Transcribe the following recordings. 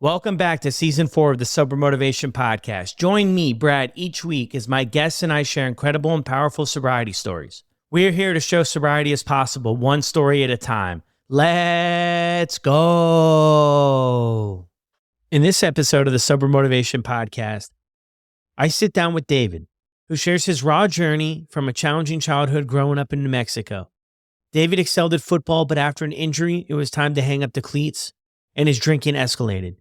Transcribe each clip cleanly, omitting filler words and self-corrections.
Welcome back to Season 4 of the Sober Motivation Podcast. Join me, Brad, each week as my guests and I share incredible and powerful sobriety stories. We're here to show sobriety is possible, one story at a time. Let's go. In this episode of the Sober Motivation Podcast, I sit down with David, who shares his raw journey from a challenging childhood growing up in New Mexico. David excelled at football, but after an injury, it was time to hang up the cleats, and his drinking escalated.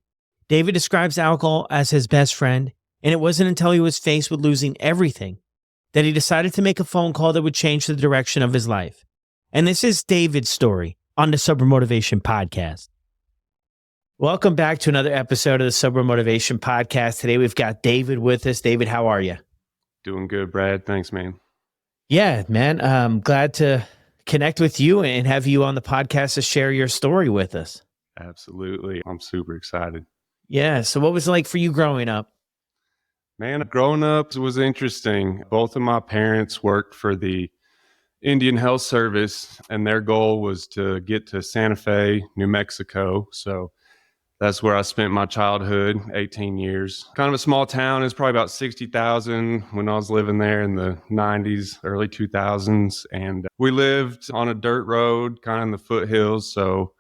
David describes alcohol as his best friend, and it wasn't until he was faced with losing everything that he decided to make a phone call that would change the direction of his life. And this is David's story on the Sober Motivation Podcast. Welcome back to another episode of the Sober Motivation Podcast. Today we've got David with us. David, how are you? Doing good, Brad. Thanks, man. Yeah, man. I'm glad to connect with you and have you on the podcast to share your story with us. Absolutely. I'm super excited. Yeah. So what was it like for you growing up? Man, growing up was interesting. Both of my parents worked for the Indian Health Service, and their goal was to get to Santa Fe, New Mexico. So that's where I spent my childhood, 18 years. Kind of a small town. It's probably about 60,000 when I was living there in the 90s, early 2000s. And we lived on a dirt road, kind of in the foothills. So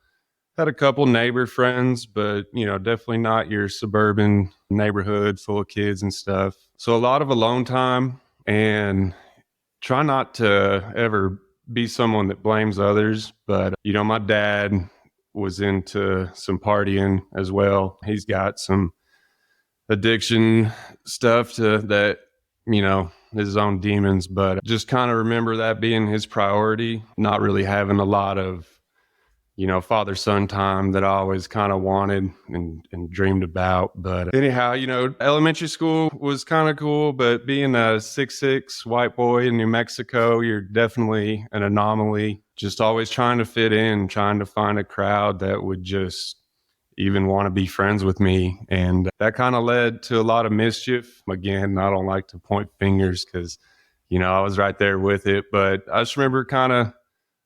had a couple neighbor friends, but, definitely not your suburban neighborhood full of kids and stuff. So a lot of alone time, and try not to ever be someone that blames others. But, my dad was into some partying as well. He's got some addiction stuff that, his own demons, but just kind of remember that being his priority, not really having a lot of father-son time that I always kind of wanted and dreamed about. But anyhow, elementary school was kind of cool, but being a 6'6" white boy in New Mexico, you're definitely an anomaly. Just always trying to fit in, trying to find a crowd that would just even want to be friends with me. And that kind of led to a lot of mischief. Again, I don't like to point fingers because, I was right there with it. But I just remember kind of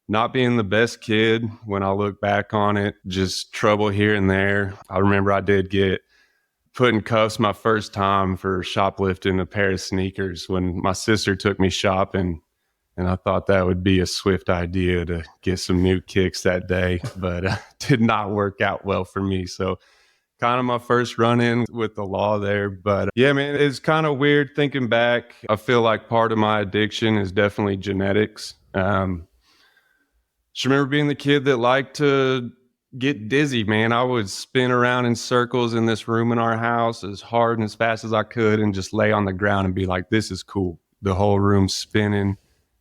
not being the best kid when I look back on it, just trouble here and there. I remember I did get put in cuffs my first time for shoplifting a pair of sneakers when my sister took me shopping. And I thought that would be a swift idea to get some new kicks that day, but did not work out well for me. So kind of my first run-in with the law there. But yeah, man, it's kind of weird thinking back. I feel like part of my addiction is definitely genetics. Just remember being the kid that liked to get dizzy, man. I would spin around in circles in this room in our house as hard and as fast as I could and just lay on the ground and be like, this is cool. The whole room's spinning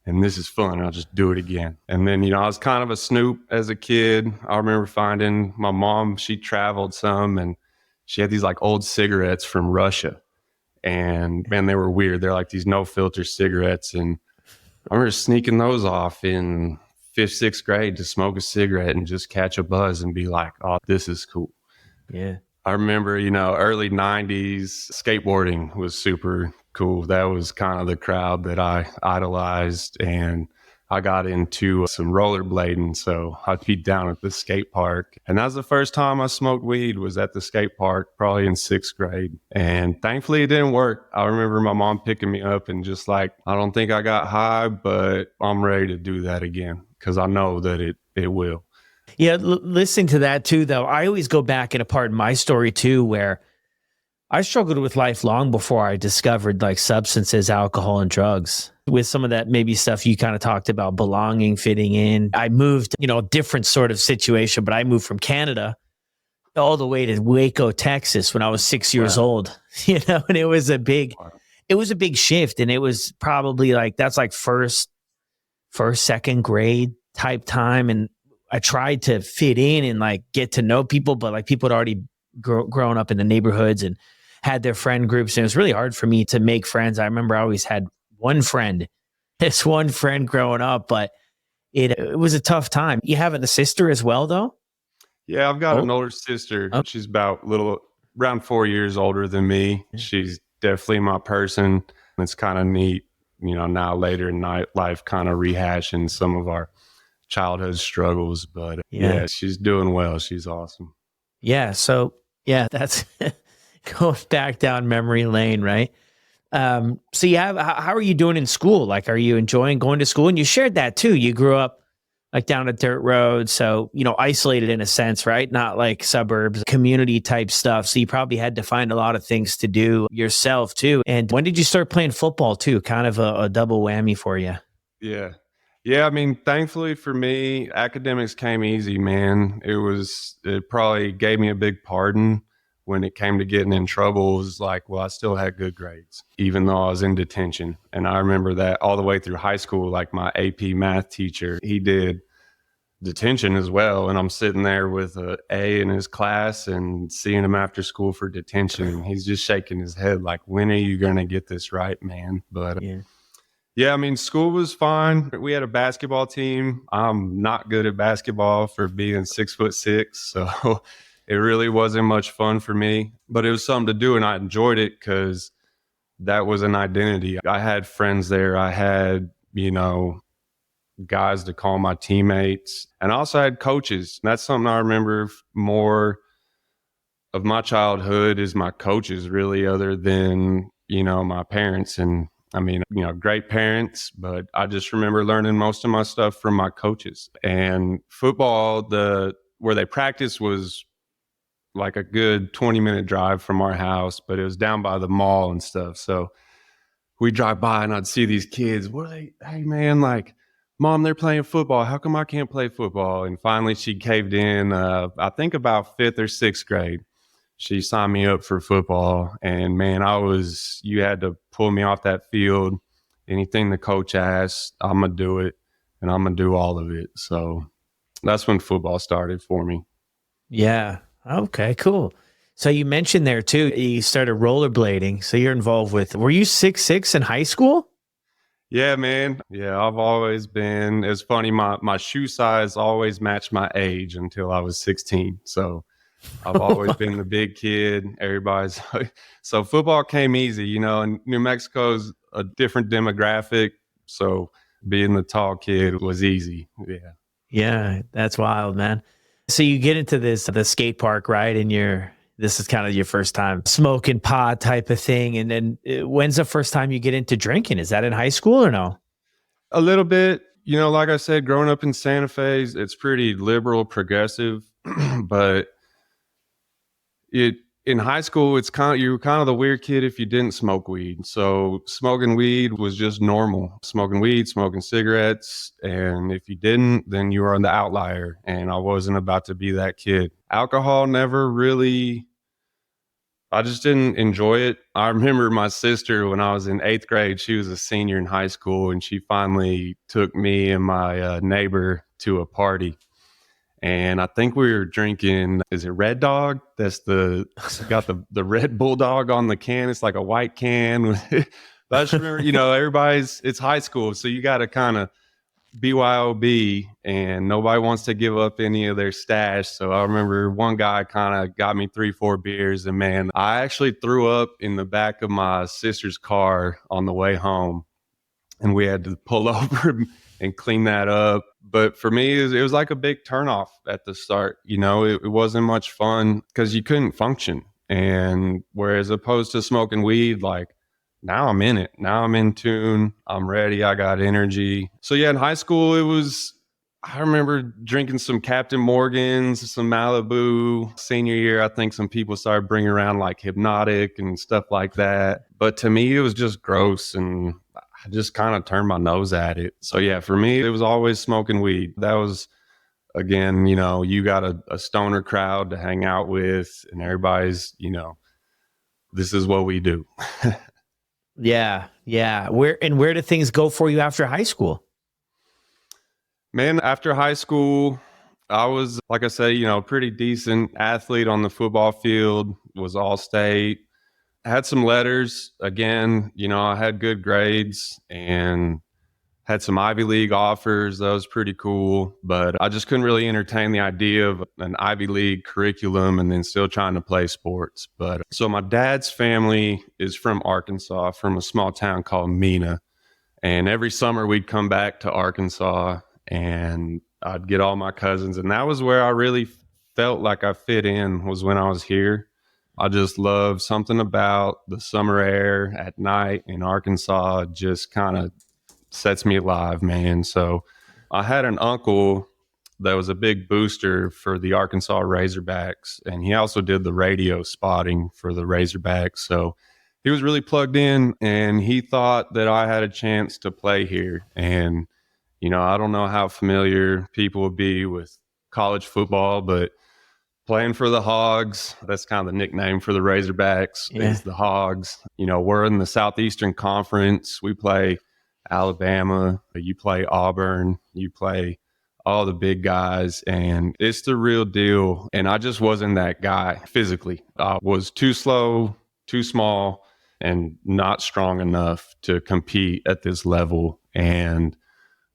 and this is fun. I'll just do it again. And then, I was kind of a snoop as a kid. I remember finding my mom, she traveled some and she had these like old cigarettes from Russia. And man, they were weird. They're like these no filter cigarettes. And I remember sneaking those off in 5th, 6th grade to smoke a cigarette and just catch a buzz and be like, oh, this is cool. Yeah. I remember, early 90s skateboarding was super cool. That was kind of the crowd that I idolized. And I got into some rollerblading. So I'd be down at the skate park. And that was the first time I smoked weed, was at the skate park, probably in 6th grade. And thankfully it didn't work. I remember my mom picking me up and just like, I don't think I got high, but I'm ready to do that again, because I know that it will. Yeah, listening to that too, though, I always go back in a part in my story too, where I struggled with life long before I discovered like substances, alcohol, and drugs. With some of that maybe stuff you kind of talked about, belonging, fitting in. I moved, different sort of situation, but I moved from Canada all the way to Waco, Texas when I was 6 years old, and it was a big shift. And it was probably like, that's like first, second grade type time. And I tried to fit in and like get to know people, but like people had already grown up in the neighborhoods and had their friend groups. And it was really hard for me to make friends. I remember I always had one friend growing up, but it was a tough time. You having a sister as well, though? Yeah, I've got an older sister. Oh. She's about around 4 years older than me. She's definitely my person. It's kind of neat, now later in life, kind of rehashing some of our childhood struggles. But yeah, she's doing well. She's awesome. Yeah. So Yeah, that's going back down memory lane, right? So you have, how are you doing in school? Like, are you enjoying going to school? And you shared that too. You grew up like down a dirt road. So, isolated in a sense, right? Not like suburbs, community type stuff. So you probably had to find a lot of things to do yourself too. And when did you start playing football too? Kind of a double whammy for you. Yeah. Yeah, I mean, thankfully for me, academics came easy, man. It probably gave me a big pardon when it came to getting in trouble. It was like, well, I still had good grades, even though I was in detention. And I remember that all the way through high school, like my AP math teacher, he did detention as well. And I'm sitting there with a A in his class and seeing him after school for detention. And he's just shaking his head like, when are you going to get this right, man? But Yeah. yeah, I mean, school was fine. We had a basketball team. I'm not good at basketball for being 6'6", so it really wasn't much fun for me. But it was something to do, and I enjoyed it because that was an identity. I had friends there. I had, guys to call my teammates, and I also had coaches. That's something I remember more of my childhood is my coaches, really, other than my parents. And I mean, great parents, but I just remember learning most of my stuff from my coaches. And football, where they practiced was like a good 20-minute drive from our house, but it was down by the mall and stuff. So we drive by and I'd see these kids. Hey man, like, Mom, they're playing football. How come I can't play football? And finally she caved in, I think about 5th or 6th grade. She signed me up for football, and man, you had to pull me off that field. Anything the coach asked, I'm going to do it, and I'm going to do all of it. So that's when football started for me. Yeah. Okay, cool. So you mentioned there too, you started rollerblading. So you're involved were you 6'6" in high school? Yeah, man. Yeah, I've always been, it's funny, my shoe size always matched my age until I was 16. So I've always been the big kid. Everybody's so football came easy, and New Mexico's a different demographic. So being the tall kid was easy. Yeah. Yeah, that's wild, man. So you get into the skate park, right? And this is kind of your first time smoking pot type of thing. And then when's the first time you get into drinking? Is that in high school or no? A little bit, like I said, growing up in Santa Fe, it's pretty liberal, progressive, but in high school, you were kind of the weird kid if you didn't smoke weed. So smoking weed was just normal. Smoking weed, smoking cigarettes, and if you didn't, then you were the outlier. And I wasn't about to be that kid. Alcohol never really. I just didn't enjoy it. I remember my sister when I was in 8th grade. She was a senior in high school, and she finally took me and my neighbor to a party. And I think we were drinking, is it Red Dog? It's got the Red Bulldog on the can. It's like a white can. But I just remember, it's high school. So you got to kind of BYOB, and nobody wants to give up any of their stash. So I remember one guy kind of got me 3-4 beers, and man, I actually threw up in the back of my sister's car on the way home, and we had to pull over and clean that up. But for me, it was like a big turnoff at the start. It wasn't much fun because you couldn't function. And whereas opposed to smoking weed, like, now I'm in it. Now I'm in tune. I'm ready. I got energy. So yeah, in high school, I remember drinking some Captain Morgans, some Malibu. Senior year, I think some people started bringing around like Hypnotic and stuff like that. But to me, it was just gross, and I just kind of turned my nose at it. So yeah, for me, it was always smoking weed. That was, again, you got a stoner crowd to hang out with, and everybody's, this is what we do. Yeah. Yeah. Where did things go for you after high school? Man, after high school, I was, like I said, pretty decent athlete on the football field, was all state. Had some letters. Again, I had good grades and had some Ivy League offers. That was pretty cool. But I just couldn't really entertain the idea of an Ivy League curriculum and then still trying to play sports. But so my dad's family is from Arkansas, from a small town called Mena. And every summer we'd come back to Arkansas, and I'd get all my cousins. And that was where I really felt like I fit in, was when I was here. I just love something about the summer air at night in Arkansas, just kind of sets me alive, man. So I had an uncle that was a big booster for the Arkansas Razorbacks, and he also did the radio spotting for the Razorbacks. So he was really plugged in, and he thought that I had a chance to play here. And, I don't know how familiar people would be with college football, but playing for the Hogs, that's kind of the nickname for the Razorbacks, is the Hogs. We're in the Southeastern Conference. We play Alabama, you play Auburn, you play all the big guys, and it's the real deal. And I just wasn't that guy physically. I was too slow, too small, and not strong enough to compete at this level. And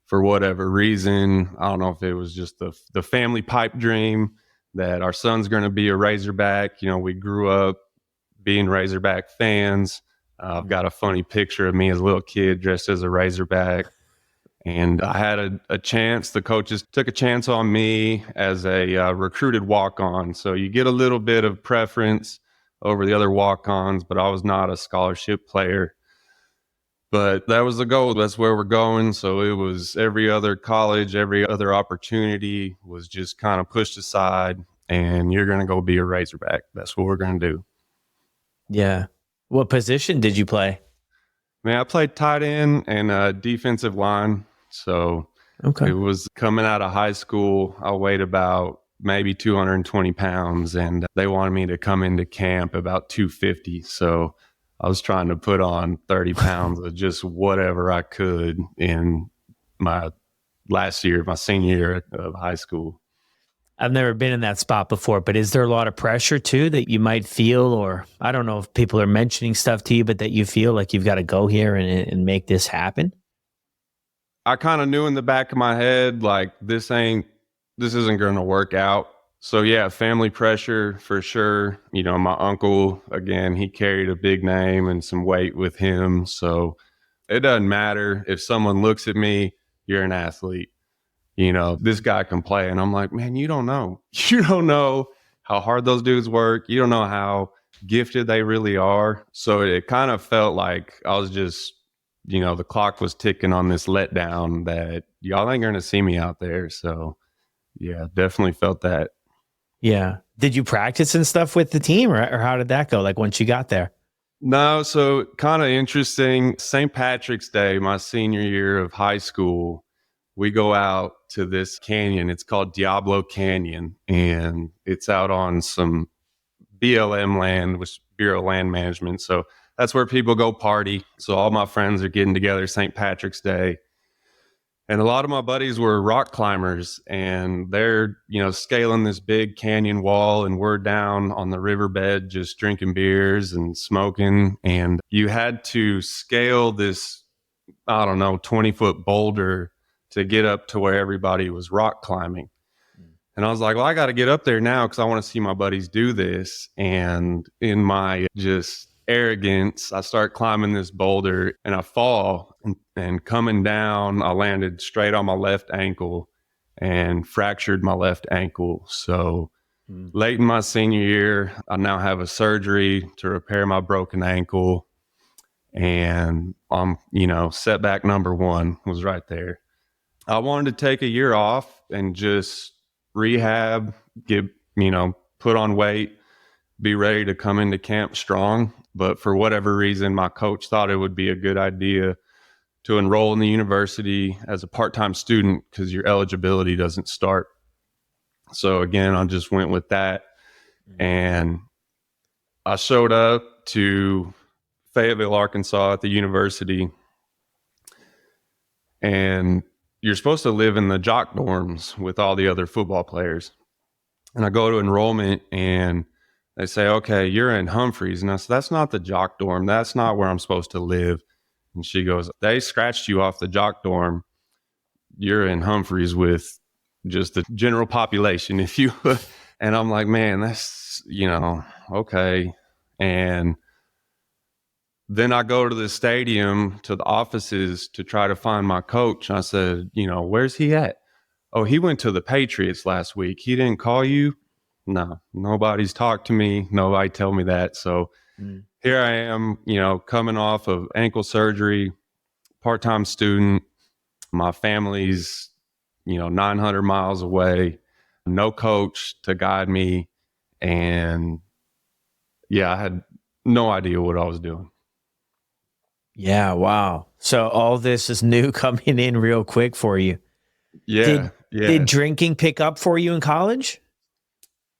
for whatever reason, I don't know if it was just the family pipe dream that our son's going to be a Razorback. We grew up being Razorback fans. I've got a funny picture of me as a little kid dressed as a Razorback. And I had a chance. The coaches took a chance on me as a recruited walk-on. So you get a little bit of preference over the other walk-ons, but I was not a scholarship player. But that was the goal. That's where we're going. So it was every other college, every other opportunity was just kind of pushed aside, and you're going to go be a Razorback. That's what we're going to do. Yeah. What position did you play? Man, I played tight end and defensive line. So It was coming out of high school. I weighed about maybe 220 pounds, and they wanted me to come into camp about 250. So I was trying to put on 30 pounds of just whatever I could in my last year, my senior year of high school. I've never been in that spot before, but is there a lot of pressure too that you might feel, or I don't know if people are mentioning stuff to you, but that you feel like you've got to go here and make this happen? I kind of knew in the back of my head, like this isn't going to work out. So yeah, family pressure for sure. My uncle, again, he carried a big name and some weight with him. So it doesn't matter if someone looks at me, you're an athlete. This guy can play. And I'm like, man, you don't know. You don't know how hard those dudes work. You don't know how gifted they really are. So it kind of felt like I was just, the clock was ticking on this letdown that y'all ain't going to see me out there. So yeah, definitely felt that. Yeah. Did you practice and stuff with the team, or how did that go? Like once you got there? No. So kind of interesting. St. Patrick's Day, my senior year of high school, we go out to this canyon. It's called Diablo Canyon, and it's out on some BLM land, which is Bureau of Land Management. So that's where people go party. So all my friends are getting together St. Patrick's Day. And a lot of my buddies were rock climbers, and they're, scaling this big canyon wall, and we're down on the riverbed just drinking beers and smoking. And you had to scale this, 20-foot boulder to get up to where everybody was rock climbing. And I was like, well, I got to get up there now because I want to see my buddies do this. And in my just arrogance, I start climbing this boulder and I fall, and coming down, I landed straight on my left ankle and fractured my left ankle. So late in my senior year, I now have a surgery to repair my broken ankle. And setback number one was right there. I wanted to take a year off and just rehab, put on weight, be ready to come into camp strong. But for whatever reason, my coach thought it would be a good idea to enroll in the university as a part-time student because your eligibility doesn't start. So again, I just went with that. And I showed up to Fayetteville, Arkansas at the university. And you're supposed to live in the jock dorms with all the other football players. And I go to enrollment and they say, okay, you're in Humphreys. And I said, that's not the jock dorm. That's not where I'm supposed to live. And she goes, they scratched you off the jock dorm. You're in Humphreys with just the general population, if you and I'm like, man, that's, okay. And then I go to the stadium, to the offices to try to find my coach. I said, where's he at? Oh, he went to the Patriots last week. He didn't call you? no, nobody's talked to me. Nobody tell me that. So Mm. here I am, coming off of ankle surgery, part-time student. My family's, 900 miles away, no coach to guide me. And yeah, I had no idea what I was doing. Yeah. Wow. So all this is new coming in real quick for you. Yeah. Did drinking pick up for you in college?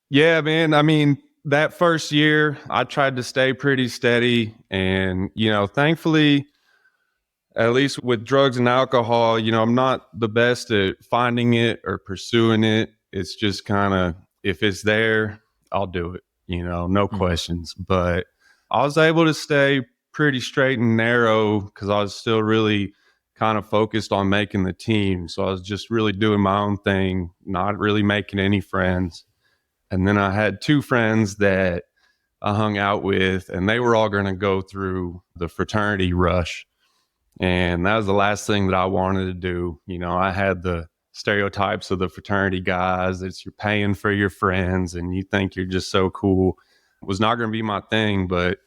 Yeah, man. I mean, that first year, I tried to stay pretty steady. And, thankfully, at least with drugs and alcohol, I'm not the best at finding it or pursuing it. It's just kind of, if it's there, I'll do it, no questions. But I was able to stay pretty straight and narrow because I was still really kind of focused on making the team. So I was just really doing my own thing, not really making any friends. And then I had two friends that I hung out with, and they were all going to go through the fraternity rush. And that was the last thing that I wanted to do. I had the stereotypes of the fraternity guys. It's you're paying for your friends and you think you're just so cool. It was not going to be my thing, but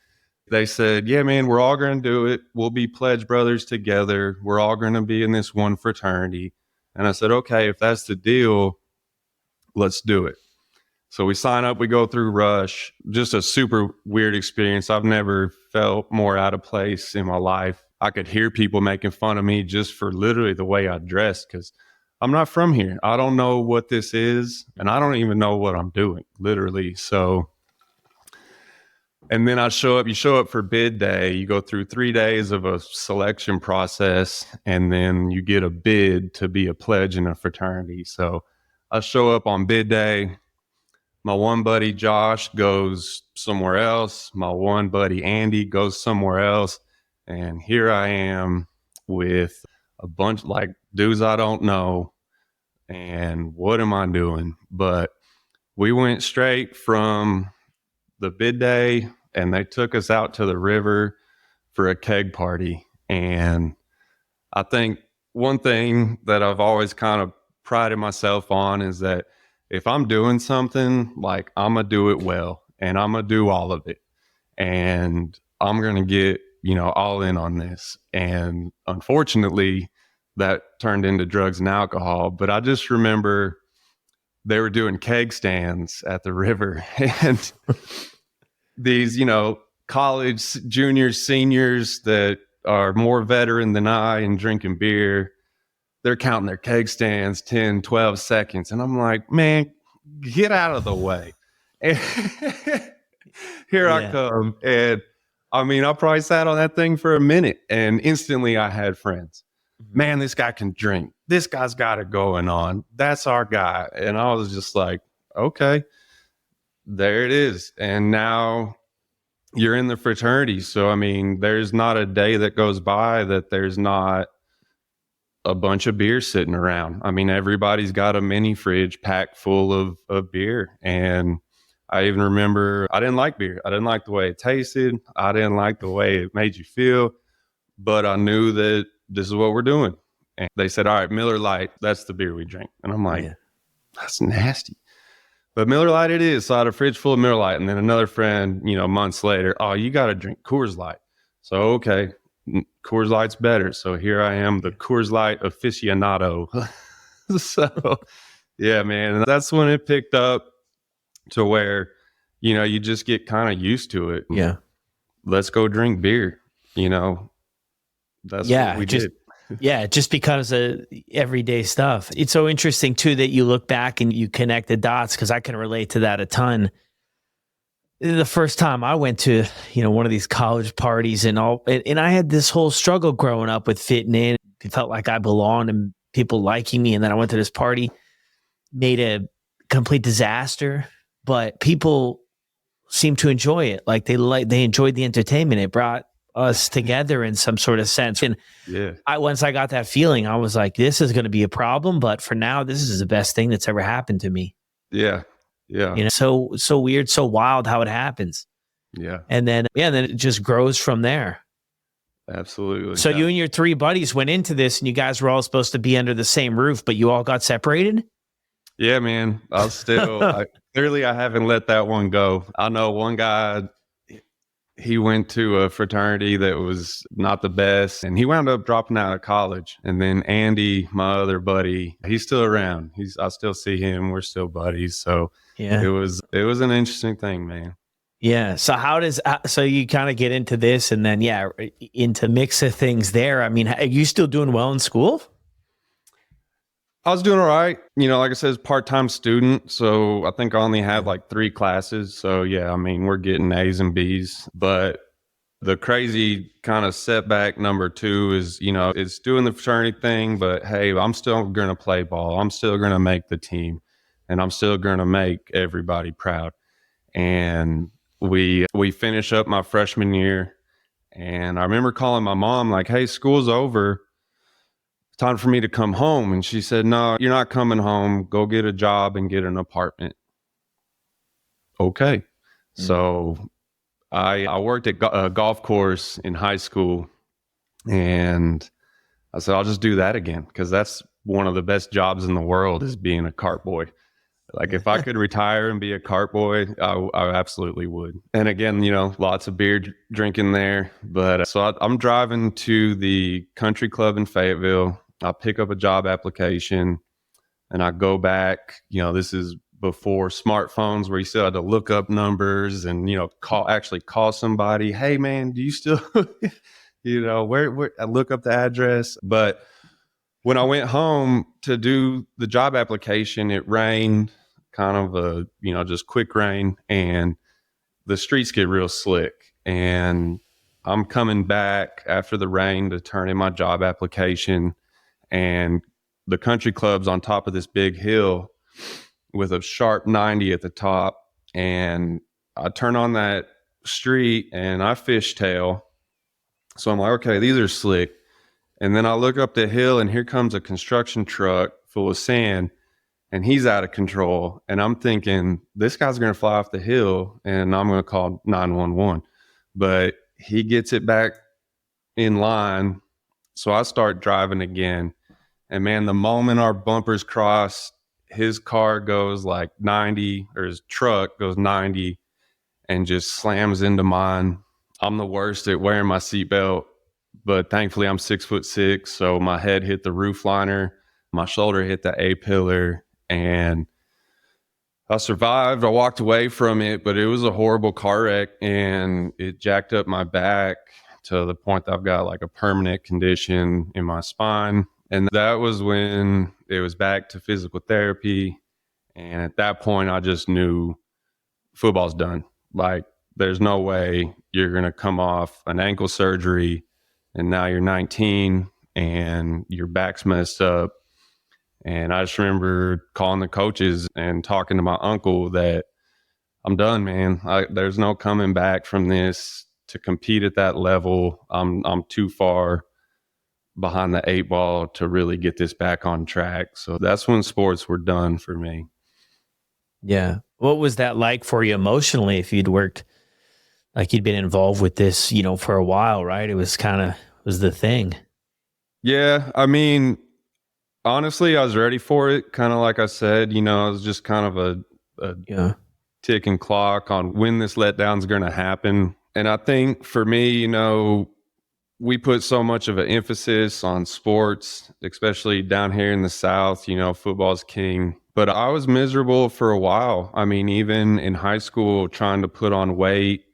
they said, yeah, man, we're all going to do it. We'll be pledge brothers together. We're all going to be in this one fraternity. And I said, okay, if that's the deal, let's do it. So we sign up, we go through rush, just a super weird experience. I've never felt more out of place in my life. I could hear people making fun of me just for literally the way I dressed because I'm not from here. I don't know what this is, and I don't even know what I'm doing, literally. So, and then you show up for bid day. You go through 3 days of a selection process, and then you get a bid to be a pledge in a fraternity. So I show up on bid day. My one buddy, Josh, goes somewhere else. My one buddy, Andy, goes somewhere else. And here I am with a bunch like dudes I don't know. And what am I doing? But we went straight from the bid day and they took us out to the river for a keg party. And I think one thing that I've always kind of prided myself on is that if I'm doing something, like I'm going to do it well and I'm going to do all of it. And I'm going to get, all in on this. And unfortunately, that turned into drugs and alcohol. But I just remember they were doing keg stands at the river. And these, college juniors, seniors that are more veteran than I and drinking beer, they're counting their keg stands 10, 12 seconds. And I'm like, man, get out of the way. And here I come. And I mean, I probably sat on that thing for a minute and instantly I had friends. Man, this guy can drink. This guy's got it going on. That's our guy. And I was just like, okay, there it is. And now you're in the fraternity. So, I mean, there's not a day that goes by that there's not a bunch of beer sitting around. I mean, everybody's got a mini fridge packed full of beer. And I even remember I didn't like beer. I didn't like the way it tasted. I didn't like the way it made you feel. But I knew that this is what we're doing. And they said, all right, Miller Lite, that's the beer we drink. And I'm like, that's nasty. But Miller Lite it is. So I had a fridge full of Miller Lite. And then another friend, months later, oh, you got to drink Coors Light. So, okay, Coors Light's better. So here I am, the Coors Light aficionado. So, yeah, man. And that's when it picked up to where, you just get kind of used to it. Yeah. Let's go drink beer. That's what we did. Yeah, just because of everyday stuff. It's so interesting, too, that you look back and you connect the dots, because I can relate to that a ton. The first time I went to, one of these college parties and I had this whole struggle growing up with fitting in. It felt like I belonged and people liking me. And then I went to this party, made a complete disaster, but people seemed to enjoy it. Like they enjoyed the entertainment. It brought us together in some sort of sense. And once I got that feeling, I was like, this is going to be a problem, but for now, this is the best thing that's ever happened to me. Yeah. Yeah. So weird, so wild how it happens. Yeah. And then it just grows from there. Absolutely. So you and your 3 buddies went into this and you guys were all supposed to be under the same roof, but you all got separated? Yeah, man. I was still, Clearly, I haven't let that one go. I know one guy, he went to a fraternity that was not the best, and he wound up dropping out of college. And then Andy, my other buddy, he's still around. I still see him. We're still buddies. So Yeah. it was an interesting thing, man. Yeah. So so you kind of get into this and then, yeah, into mix of things there. I mean, are you still doing well in school? I was doing all right. Like I said, part-time student. So I think I only had like 3 classes. So yeah, I mean, we're getting A's and B's. But the crazy kind of setback number 2 is, it's doing the fraternity thing, but hey, I'm still going to play ball. I'm still going to make the team, and I'm still going to make everybody proud. And we finish up my freshman year, and I remember calling my mom like, hey, school's over. It's time for me to come home. And she said, no, you're not coming home. Go get a job and get an apartment. Okay. So I worked at a golf course in high school, and I said, I'll just do that again, because that's one of the best jobs in the world, is being a cart boy. Like, if I could retire and be a cart boy, I absolutely would. And again, lots of beer drinking there. But so I'm driving to the country club in Fayetteville. I pick up a job application, and I go back. This is before smartphones, where you still had to look up numbers and, call somebody. Hey man, do you still, where I look up the address. But when I went home to do the job application, it rained, kind of just quick rain, and the streets get real slick. And I'm coming back after the rain to turn in my job application, and the country club's on top of this big hill with a sharp 90 at the top. And I turn on that street and I fishtail. So I'm like, okay, these are slick. And then I look up the hill, and here comes a construction truck full of sand, and he's out of control. And I'm thinking, this guy's going to fly off the hill, and I'm going to call 911. But he gets it back in line. So I start driving again. And man, the moment our bumpers cross, his car goes like 90, or his truck goes 90 and just slams into mine. I'm the worst at wearing my seatbelt, but thankfully I'm 6'6", so my head hit the roof liner, my shoulder hit the A-pillar, and I survived. I walked away from it, but it was a horrible car wreck, and it jacked up my back to the point that I've got like a permanent condition in my spine. And that was when it was back to physical therapy. And at that point, I just knew football's done. Like, there's no way you're going to come off an ankle surgery and now you're 19 and your back's messed up. And I just remember calling the coaches and talking to my uncle that I'm done, man. There's no coming back from this. To compete at that level, I'm too far behind the 8 ball to really get this back on track. So that's when sports were done for me. Yeah. What was that like for you emotionally, if you'd worked, like you'd been involved with this, for a while, right? It was the thing. Yeah. I mean, honestly, I was ready for it. Kind of like I said, it was just kind of a ticking clock on when this letdown is going to happen. And I think for me, we put so much of an emphasis on sports, especially down here in the South. Football's king. But I was miserable for a while. I mean, even in high school, trying to put on weight,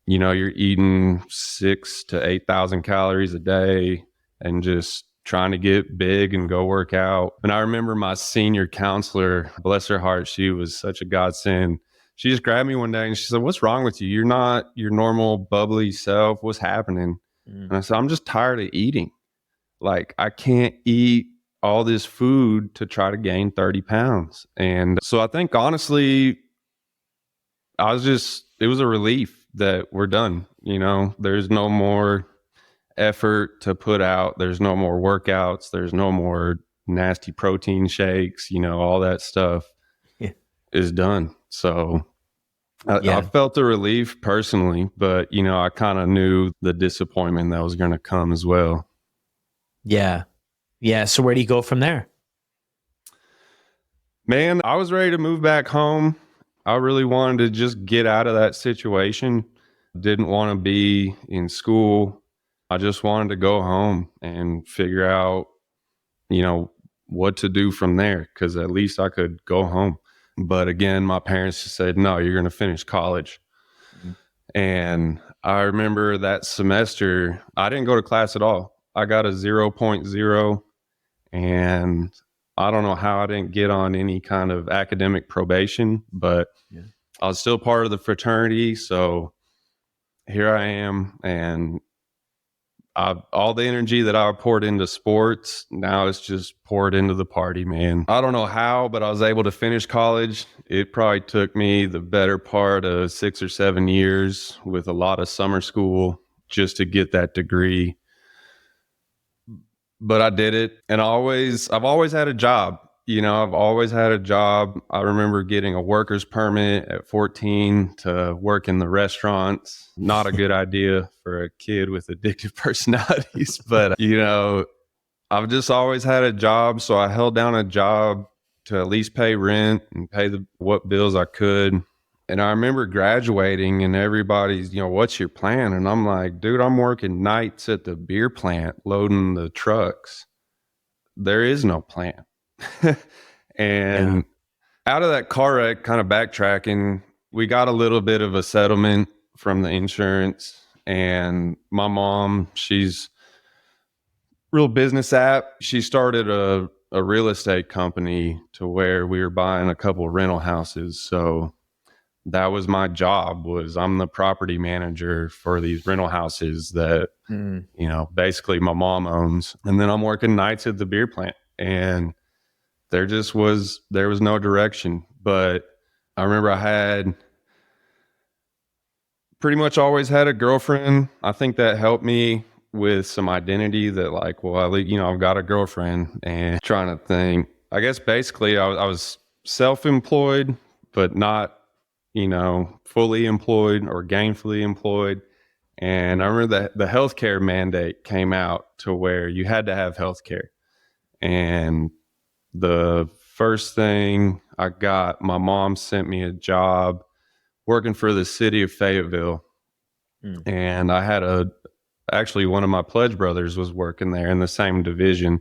you're eating 6,000 to 8,000 calories a day and just trying to get big and go work out. And I remember my senior counselor, bless her heart, she was such a godsend. She just grabbed me one day and she said, "What's wrong with you? You're not your normal bubbly self. What's happening?" And I said, "I'm just tired of eating. Like, I can't eat all this food to try to gain 30 pounds. And so I think, honestly, it was a relief that we're done. There's no more effort to put out. There's no more workouts. There's no more nasty protein shakes, all that stuff is done. So I felt the relief personally, but, I kind of knew the disappointment that was going to come as well. Yeah. Yeah. So where do you go from there? Man, I was ready to move back home. I really wanted to just get out of that situation. Didn't want to be in school. I just wanted to go home and figure out, you know, what to do from there, because at least I could go home. But again, my parents just said, no, you're going to finish college. Mhm. And I remember that semester, I didn't go to class at all. I got a 0.0, and I don't know how I didn't get on any kind of academic probation, but Yeah. I was still part of the fraternity. So here I am, and all the energy that I poured into sports, now it's just poured into the party, man. I don't know how, but I was able to finish college. It probably took me the better part of 6 or 7 years with a lot of summer school just to get that degree. But I did it, and I've always had a job. I've always had a job. I remember getting a worker's permit at 14 to work in the restaurants. Not a good idea for a kid with addictive personalities, but I've just always had a job, so I held down a job to at least pay rent and pay what bills I could. And I remember graduating and everybody's, what's your plan? And I'm like, dude, I'm working nights at the beer plant loading the trucks. There is no plan. And Yeah. out of that car wreck, kind of backtracking, we got a little bit of a settlement from the insurance. And my mom, she's real business app. She started a real estate company to where we were buying a couple of rental houses. So that was my job. Was I'm the property manager for these rental houses that Mm. basically my mom owns. And then I'm working nights at the beer plant, and there was no direction. But I remember I had pretty much always had a girlfriend. I think that helped me with some identity, that like, well, I've got a girlfriend. And trying to think, I guess basically I was self-employed, but not, fully employed or gainfully employed. And I remember that the healthcare mandate came out to where you had to have healthcare. And the first thing I got, my mom sent me a job working for the city of Fayetteville. Mm. And I had actually one of my pledge brothers was working there in the same division.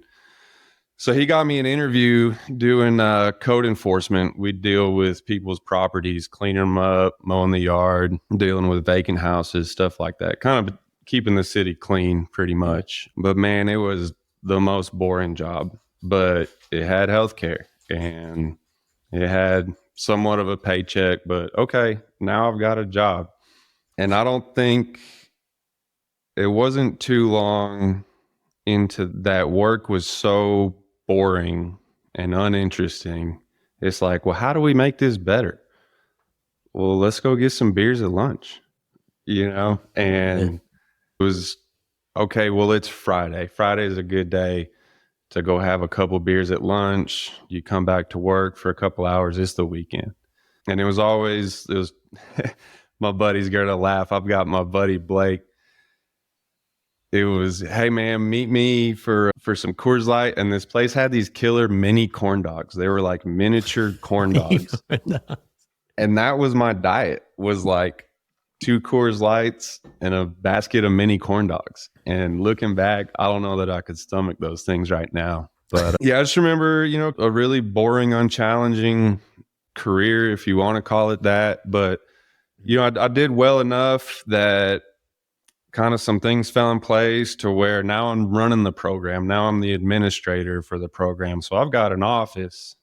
So he got me an interview doing code enforcement. We'd deal with people's properties, cleaning them up, mowing the yard, dealing with vacant houses, stuff like that. Kind of keeping the city clean pretty much. But man, it was the most boring job. But it had healthcare and it had somewhat of a paycheck. But okay, now I've got a job. And I don't think it wasn't too long into that work was so boring and uninteresting. It's like, well, how do we make this better? Well, let's go get some beers at lunch, and it was okay. Well, it's Friday. Friday is a good day to go have a couple beers at lunch. You come back to work for a couple hours. It's the weekend. And it was my buddy's going to laugh. I've got my buddy Blake. It was, hey man, meet me for some Coors Light. And this place had these killer mini corn dogs. They were like miniature corn dogs. And that was my diet, was like 2 Coors Lights and a basket of mini corn dogs. And looking back, I don't know that I could stomach those things right now. But yeah, I just remember, a really boring, unchallenging career, if you want to call it that. But, I did well enough that kind of some things fell in place to where now I'm running the program. Now I'm the administrator for the program. So I've got an office,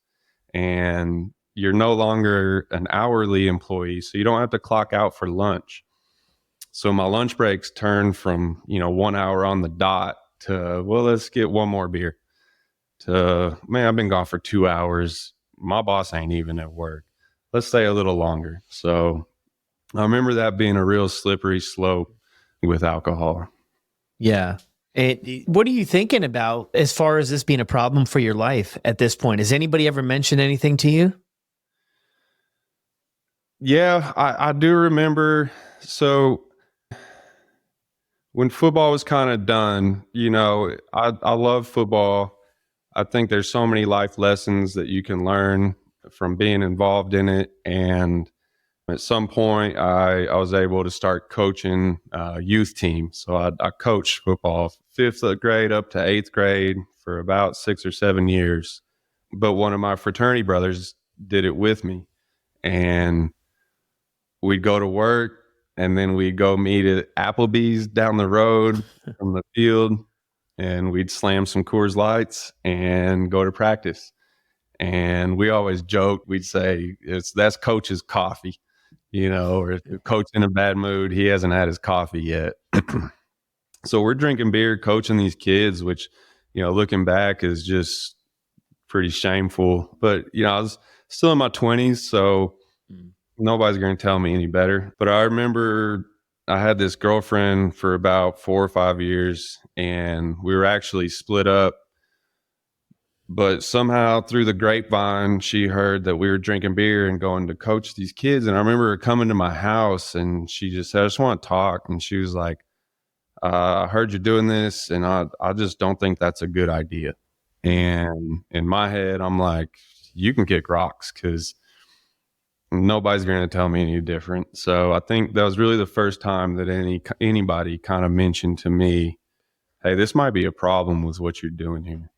and you're no longer an hourly employee. So you don't have to clock out for lunch. So my lunch breaks turn from, 1 hour on the dot to, well, let's get one more beer, to, man, I've been gone for 2 hours. My boss ain't even at work. Let's stay a little longer. So I remember that being a real slippery slope with alcohol. Yeah. And what are you thinking about as far as this being a problem for your life at this point? Has anybody ever mentioned anything to you? Yeah, I do remember. So when football was kind of done, I love football. I think there's so many life lessons that you can learn from being involved in it. And at some point, I was able to start coaching youth teams. So I coached football 5th grade up to 8th grade for about 6 or 7 years. But one of my fraternity brothers did it with me. And we'd go to work, and then we'd go meet at Applebee's down the road from the field, and we'd slam some Coors Lights and go to practice. And we always joked, we'd say, that's coach's coffee, or if the coach in a bad mood, he hasn't had his coffee yet. So we're drinking beer, coaching these kids, which, looking back is just pretty shameful. But, I was still in my 20s, so nobody's going to tell me any better. But I remember I had this girlfriend for about 4 or 5 years, and we were actually split up. But somehow through the grapevine, she heard that we were drinking beer and going to coach these kids. And I remember her coming to my house, and she just said, I just want to talk. And she was like, I heard you're doing this, and I just don't think that's a good idea. And in my head, I'm like, you can kick rocks, because nobody's going to tell me any different. So I think that was really the first time that anybody kind of mentioned to me, hey, this might be a problem with what you're doing here.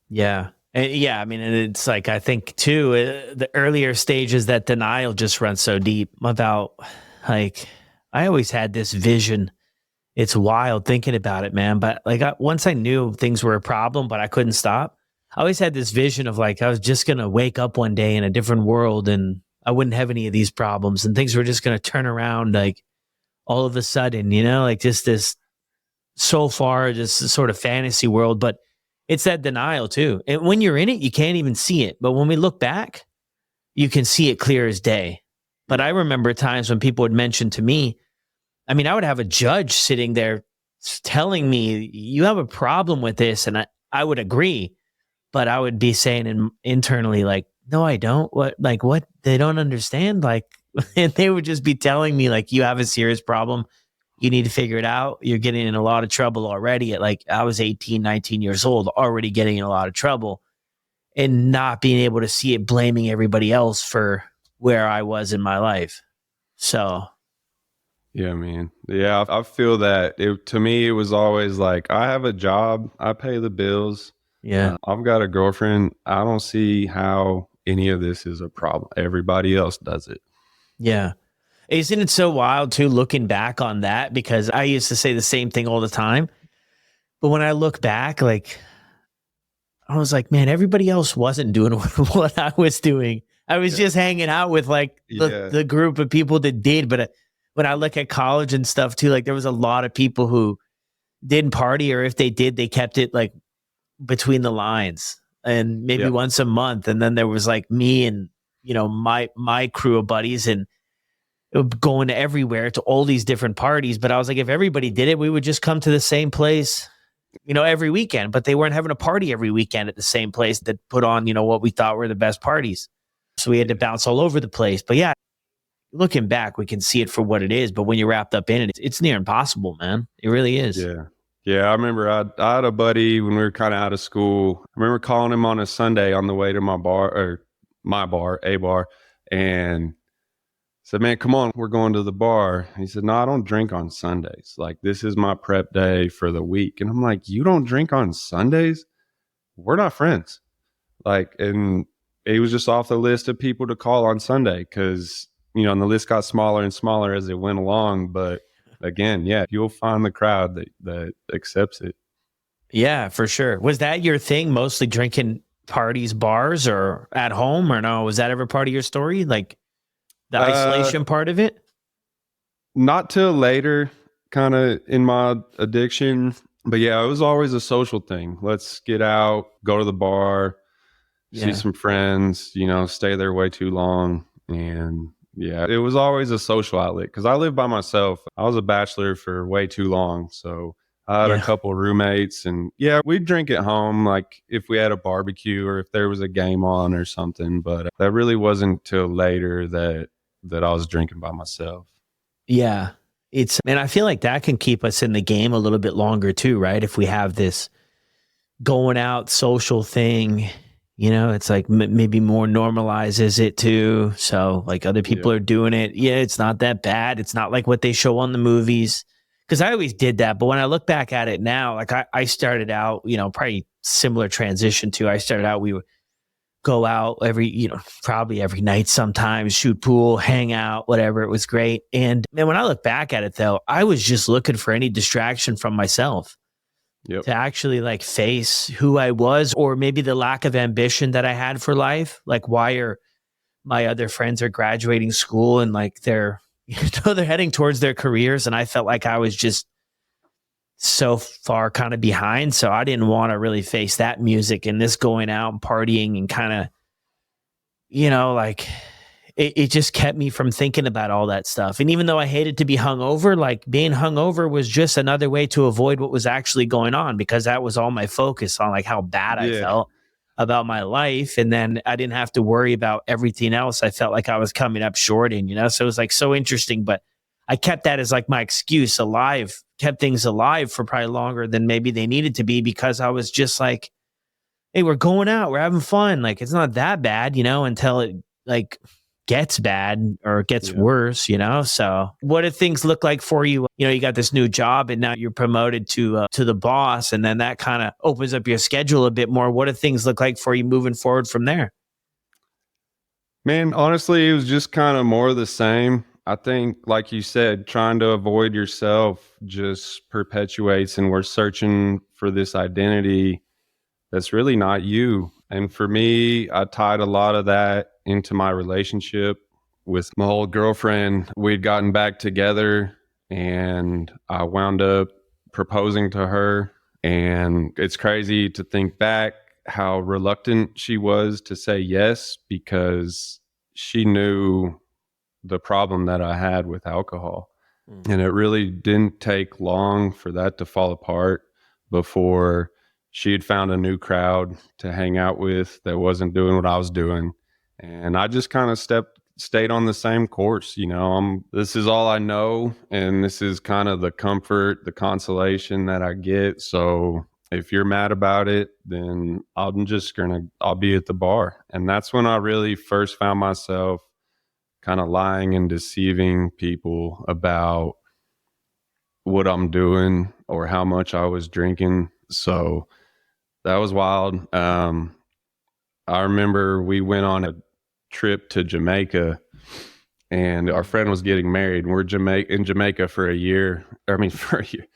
Yeah. And yeah. I mean, and it's like, I think too, the earlier stages, that denial just runs so deep about, like, I always had this vision. It's wild thinking about it, man. But like, once I knew things were a problem, but I couldn't stop, I always had this vision of like, I was just going to wake up one day in a different world and I wouldn't have any of these problems and things were just going to turn around like all of a sudden, like just this so far, just sort of fantasy world. But it's that denial too. And when you're in it, you can't even see it. But when we look back, you can see it clear as day. But I remember times when people would mention to me, I mean, I would have a judge sitting there telling me, you have a problem with this. And I would agree. But I would be saying internally, like, no, I don't. What? They don't understand. Like, and they would just be telling me, like, you have a serious problem. You need to figure it out. You're getting in a lot of trouble already. I was 18, 19 years old, already getting in a lot of trouble and not being able to see it, blaming everybody else for where I was in my life. So. Yeah, man. Yeah, I feel that. To me, it was always like, I have a job. I pay the bills. Yeah. I've got a girlfriend. I don't see how any of this is a problem. Everybody else does it. Yeah. Isn't it so wild too, looking back on that? Because I used to say the same thing all the time. But when I look back, like, I was like, man, everybody else wasn't doing what I was doing. I was just hanging out with like the group of people that did. But when I look at college and stuff too, like there was a lot of people who didn't party, or if they did, they kept it like between the lines and maybe once a month. And then there was like me and, my crew of buddies, and going to everywhere to all these different parties. But I was like, if everybody did it, we would just come to the same place, every weekend. But they weren't having a party every weekend at the same place that put on, what we thought were the best parties. So we had to bounce all over the place. But yeah, looking back, we can see it for what it is. But when you're wrapped up in it, it's near impossible, man. It really is. Yeah. Yeah, I remember I had a buddy when we were kind of out of school. I remember calling him on a Sunday on the way to a bar, and said, man, come on, we're going to the bar. He said, no, I don't drink on Sundays. Like, this is my prep day for the week. And I'm like, you don't drink on Sundays? We're not friends. Like, and he was just off the list of people to call on Sunday because, and the list got smaller and smaller as it went along. But again, yeah, you'll find the crowd that accepts it. Yeah, for sure. Was that your thing, mostly drinking parties, bars, or at home, or no? Was that ever part of your story? Like the isolation part of it? Not till later, kind of in my addiction. But yeah, it was always a social thing. Let's get out, go to the bar, see some friends, stay there way too long. And yeah, it was always a social outlet because I lived by myself. I was a bachelor for way too long. So I had a couple roommates, and we'd drink at home, like if we had a barbecue or if there was a game on or something. But that really wasn't till later that I was drinking by myself. Yeah. And I feel like that can keep us in the game a little bit longer too, right? If we have this going out social thing, It's like maybe more normalizes it too. So like other people are doing it. Yeah, it's not that bad. It's not like what they show on the movies. Because I always did that. But when I look back at it now, like I started out, probably similar transition to, I started out, we would go out probably every night sometimes, shoot pool, hang out, whatever. It was great. And man, when I look back at it though, I was just looking for any distraction from myself to actually like face who I was, or maybe the lack of ambition that I had for life. Like, why are my other friends are graduating school and like they're heading towards their careers, and I felt like I was just so far kind of behind. So I didn't want to really face that music and this going out and partying and kind of, like it just kept me from thinking about all that stuff. And even though I hated to be hungover, like being hungover was just another way to avoid what was actually going on, because that was all my focus on, like how bad I felt about my life. And then I didn't have to worry about everything else I felt like I was coming up short in, so it was like so interesting. But I kept that as like my excuse alive, kept things alive for probably longer than maybe they needed to be, because I was just like, hey, we're going out, we're having fun. Like, it's not that bad, until it like gets bad or gets worse, So what do things look like for you? You got this new job and now you're promoted to the boss, and then that kind of opens up your schedule a bit more. What do things look like for you moving forward from there? Man, honestly, it was just kind of more of the same. I think, like you said, trying to avoid yourself just perpetuates, and we're searching for this identity that's really not you. And for me, I tied a lot of that into my relationship with my old girlfriend. We'd gotten back together and I wound up proposing to her. And it's crazy to think back how reluctant she was to say yes, because she knew the problem that I had with alcohol. And it really didn't take long for that to fall apart before she had found a new crowd to hang out with that wasn't doing what I was doing. And I just kind of stayed on the same course. This is all I know. And this is kind of the comfort, the consolation that I get. So if you're mad about it, then I'll be at the bar. And that's when I really first found myself kind of lying and deceiving people about what I'm doing or how much I was drinking. So that was wild. I remember we went on a trip to Jamaica, and our friend was getting married. We're in Jamaica for a year. For a year.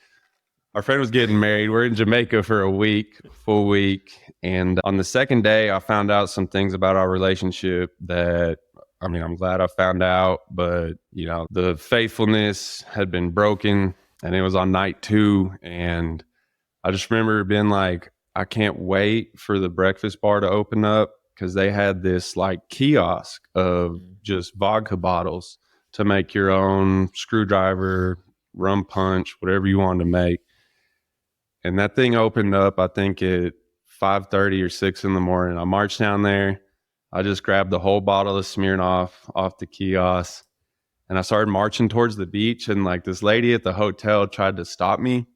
Our friend was getting married. We're in Jamaica for full week. And on the second day, I found out some things about our relationship that, I'm glad I found out, but the faithfulness had been broken, and it was on night 2. And I just remember being like, I can't wait for the breakfast bar to open up, because they had this like kiosk of just vodka bottles to make your own screwdriver, rum punch, whatever you wanted to make. And that thing opened up, I think at 5:30 or 6 in the morning. I marched down there. I just grabbed the whole bottle of Smirnoff off the kiosk, and I started marching towards the beach. And like this lady at the hotel tried to stop me,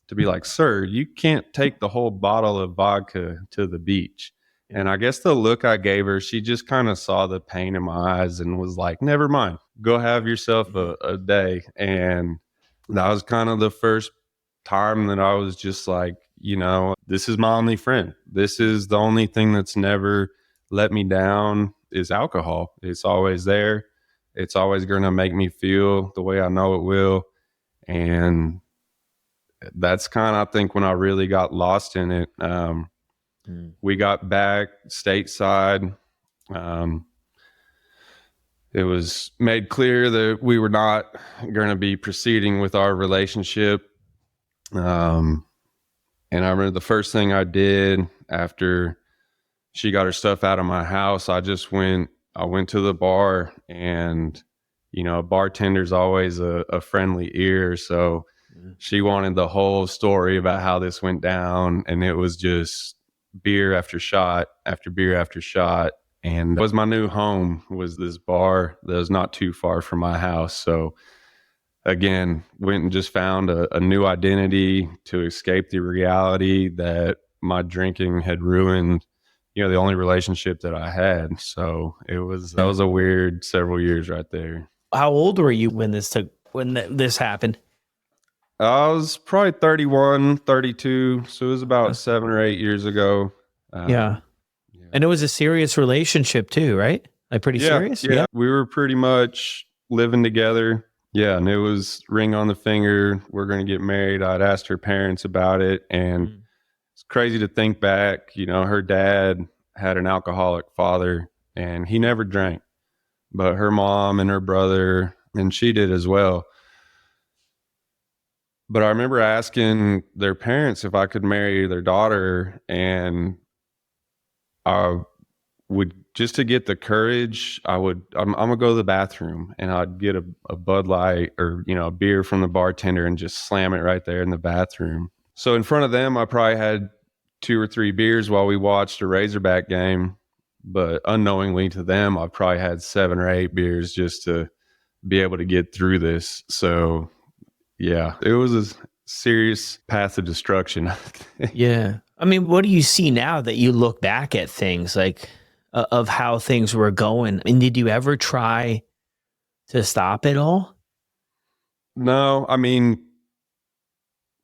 to be like, sir, you can't take the whole bottle of vodka to the beach. And I guess the look I gave her, she just kind of saw the pain in my eyes and was like, never mind, go have yourself a day. And that was kind of the first time that I was just like, this is my only friend. This is the only thing that's never let me down, is alcohol. It's always there. It's always going to make me feel the way I know it will. And that's kind of, I think, when I really got lost in it. We got back stateside. It was made clear that we were not going to be proceeding with our relationship. And I remember the first thing I did after she got her stuff out of my house, I went to the bar, and, a bartender's always a friendly ear. So she wanted the whole story about how this went down. And it was just beer after shot after beer after shot. And it was my new home, was this bar that was not too far from my house. So again, went and just found a new identity to escape the reality that my drinking had ruined, the only relationship that I had. So that was a weird several years right there. How old were you when this happened? I was probably 31, 32. So it was about 7 or 8 years ago. Yeah. And it was a serious relationship too, right? Like pretty serious? Yeah. We were pretty much living together. Yeah. And it was ring on the finger. We're going to get married. I'd asked her parents about it. And it's crazy to think back. Her dad had an alcoholic father and he never drank, but her mom and her brother, and she did as well. But I remember asking their parents if I could marry their daughter, and I would, just to get the courage, I'm gonna go to the bathroom and I'd get a Bud Light or, a beer from the bartender and just slam it right there in the bathroom. So in front of them, I probably had 2 or 3 beers while we watched a Razorback game, but unknowingly to them, I probably had 7 or 8 beers just to be able to get through this. So yeah, it was a serious path of destruction. Yeah. I mean, what do you see now that you look back at things like of how things were going? I mean, did you ever try to stop it all? No, I mean,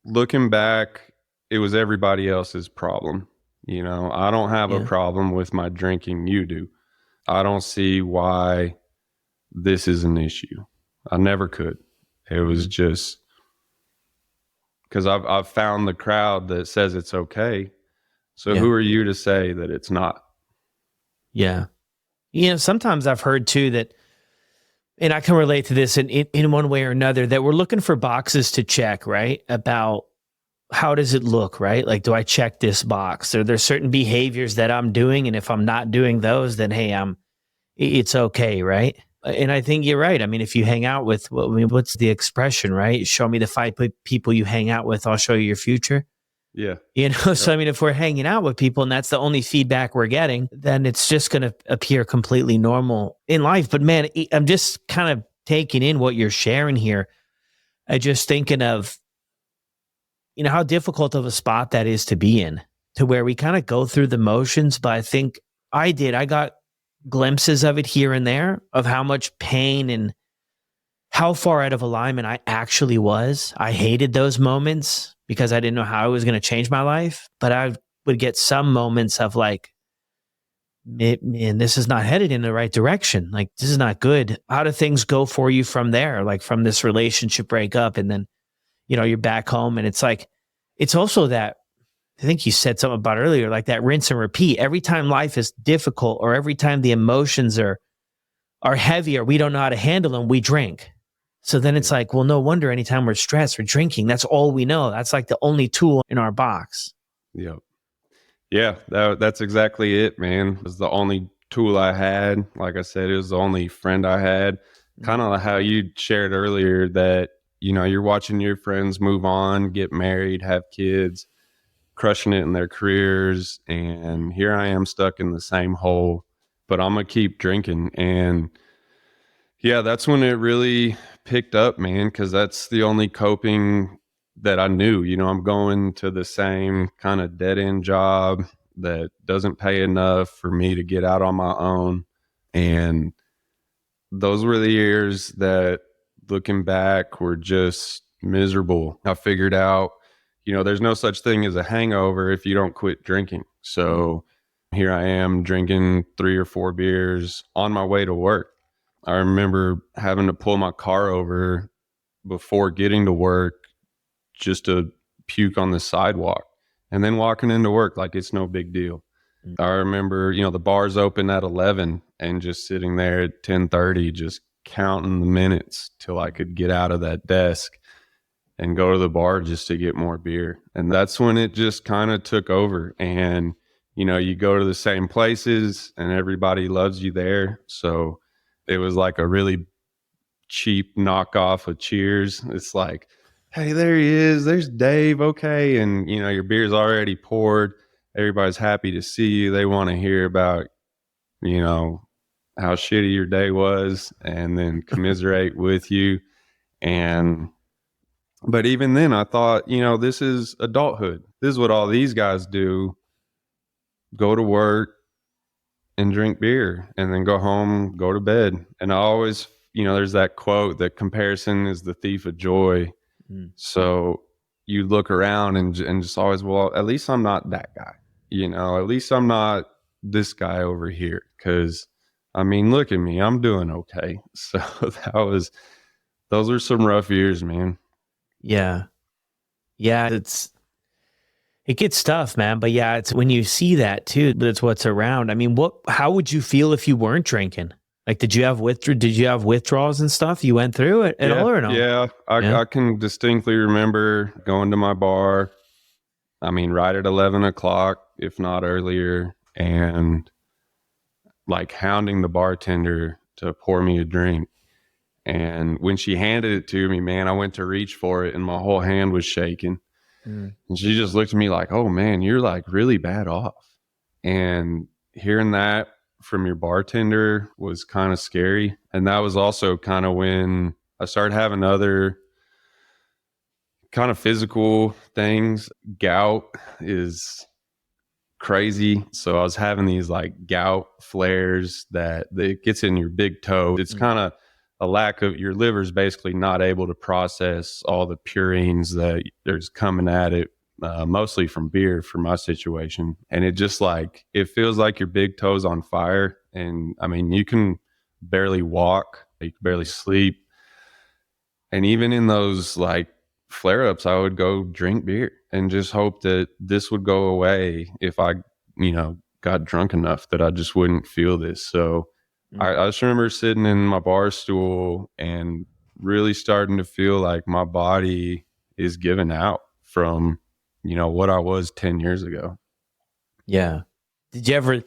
looking back, it was everybody else's problem. I don't have a problem with my drinking. You do. I don't see why this is an issue. I never could. It was just because I've found the crowd that says it's okay. So who are you to say that it's not? Yeah. Sometimes I've heard too that, and I can relate to this in one way or another, that we're looking for boxes to check, right? About how does it look, right? Like, do I check this box? Are there certain behaviors that I'm doing? And if I'm not doing those, then hey, it's okay, right? And I think you're right. I mean, if you hang out with, what's the expression, right? Show me the 5 people you hang out with, I'll show you your future. Yeah. So I mean, if we're hanging out with people and that's the only feedback we're getting, then it's just going to appear completely normal in life. But man, I'm just kind of taking in what you're sharing here. I just thinking of, how difficult of a spot that is to be in, to where we kind of go through the motions. But I think I got glimpses of it here and there of how much pain and how far out of alignment I actually was. I hated those moments because I didn't know how it was going to change my life. But I would get some moments of like, man, this is not headed in the right direction. Like, this is not good. How do things go for you from there? Like from this relationship breakup, and then, you're back home, and it's like, it's also that, I think you said something about earlier, like that rinse and repeat. Every time life is difficult or every time the emotions are heavy or we don't know how to handle them, we drink. So then it's like, well, no wonder anytime we're stressed, we're drinking. That's all we know. That's like the only tool in our box. Yep. Yeah, that's exactly it, man. It was the only tool I had. Like I said, it was the only friend I had. Kind of like how you shared earlier that, you're watching your friends move on, get married, have kids, crushing it in their careers. And here I am stuck in the same hole, but I'm going to keep drinking. And yeah, that's when it really picked up, man, because that's the only coping that I knew. I'm going to the same kind of dead end job that doesn't pay enough for me to get out on my own. And those were the years that, looking back, were just miserable. I figured out, there's no such thing as a hangover if you don't quit drinking. So here I am drinking 3 or 4 beers on my way to work. I remember having to pull my car over before getting to work just to puke on the sidewalk and then walking into work like it's no big deal. I remember, the bars open at 11 and just sitting there at 10:30, just counting the minutes till I could get out of that desk and go to the bar just to get more beer. And that's when it just kind of took over. And, you go to the same places and everybody loves you there. So it was like a really cheap knockoff of Cheers. It's like, hey, there he is. There's Dave. Okay. And, your beer's already poured. Everybody's happy to see you. They want to hear about, how shitty your day was and then commiserate with you. But even then I thought, this is adulthood. This is what all these guys do. Go to work, and drink beer and then go home, go to bed. And I always, there's that quote that comparison is the thief of joy. Mm. So you look around and just always, well, at least I'm not that guy, at least I'm not this guy over here. Cause I mean, look at me, I'm doing okay. So those were some rough years, man. Yeah. Yeah. It gets tough, man. But yeah, it's when you see that too, that's what's around. I mean, how would you feel if you weren't drinking? Like, did you have withdrawals and stuff you went through it at Yeah. all or no? Yeah. Yeah. I can distinctly remember going to my bar. I mean, right at 11 o'clock, if not earlier, and like hounding the bartender to pour me a drink. And when she handed it to me, man, I went to reach for it and my whole hand was shaking. Mm. And she just looked at me like, oh man, you're like really bad off. And hearing that from your bartender was kind of scary. And that was also kind of when I started having other kind of physical things. Gout is crazy. So I was having these like gout flares that it gets in your big toe. It's kind of a lack of your liver's basically not able to process all the purines that there's coming at it, mostly from beer for my situation. And it just like, it feels like your big toe's on fire. And I mean, you can barely walk, you can barely sleep. And even in those like flare ups, I would go drink beer and just hope that this would go away if I, got drunk enough that I just wouldn't feel this. So I just remember sitting in my bar stool and really starting to feel like my body is giving out from, what I was 10 years ago. Yeah. Did you ever,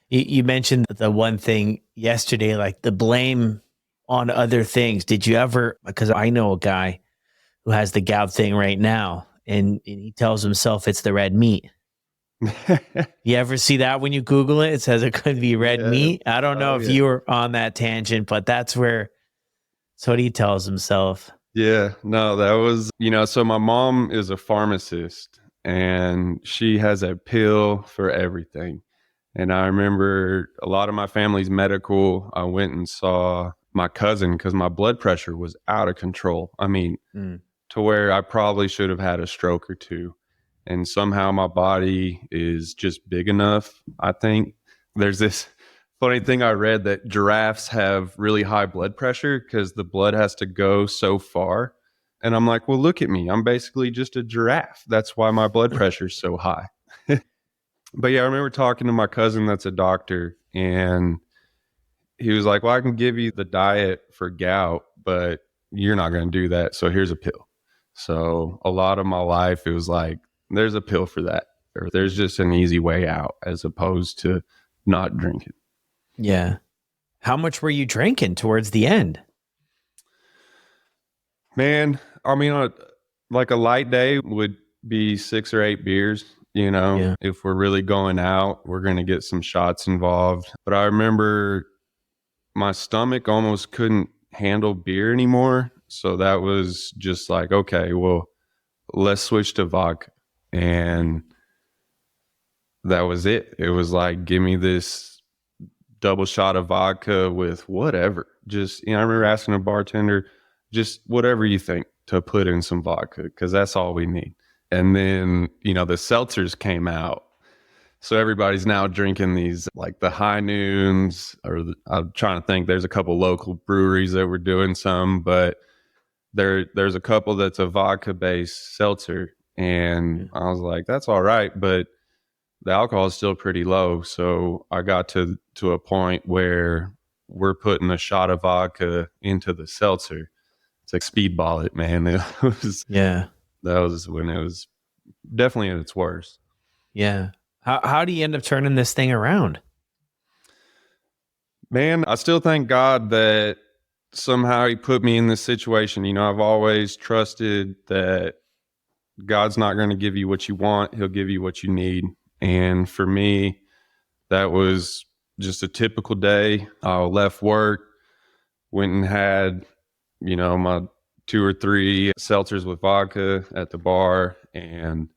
you mentioned the one thing yesterday, like the blame on other things. Did you ever, because I know a guy who has the gout thing right now and he tells himself it's the red meat. You ever see that when you Google it? It says it could be red meat. I don't know if you were on that tangent, but that's what he tells himself. Yeah, no, that was, so my mom is a pharmacist and she has a pill for everything. And I remember a lot of my family's medical. I went and saw my cousin because my blood pressure was out of control. I mean, to where I probably should have had a stroke or two. And somehow my body is just big enough. I think there's this funny thing I read that giraffes have really high blood pressure because the blood has to go so far. And I'm like, well, look at me. I'm basically just a giraffe. That's why my blood pressure is so high. But yeah, I remember talking to my cousin that's a doctor, and he was like, well, I can give you the diet for gout, but you're not going to do that. So here's a pill. So a lot of my life, it was like, there's a pill for that, or there's just an easy way out as opposed to not drinking. Yeah. How much were you drinking towards the end? Man, I mean, like a light day would be 6 or 8 beers. If we're really going out, we're going to get some shots involved. But I remember my stomach almost couldn't handle beer anymore. So that was just like, okay, well, let's switch to vodka. And that was it. It was like, give me this double shot of vodka with whatever. Just, I remember asking a bartender, just whatever you think to put in some vodka, because that's all we need. And then, the seltzers came out. So everybody's now drinking these, like the High Noons, I'm trying to think, there's a couple local breweries that were doing some, but there's a couple that's a vodka-based seltzer. And I was like, that's all right, but the alcohol is still pretty low. So I got to a point where we're putting a shot of vodka into the seltzer. It's like speedball it, man. That was when it was definitely at its worst. Yeah. How do you end up turning this thing around? Man, I still thank God that somehow he put me in this situation. I've always trusted that God's not going to give you what you want. He'll give you what you need. And for me, that was just a typical day. I left work, went and had, my 2 or 3 seltzers with vodka at the bar, and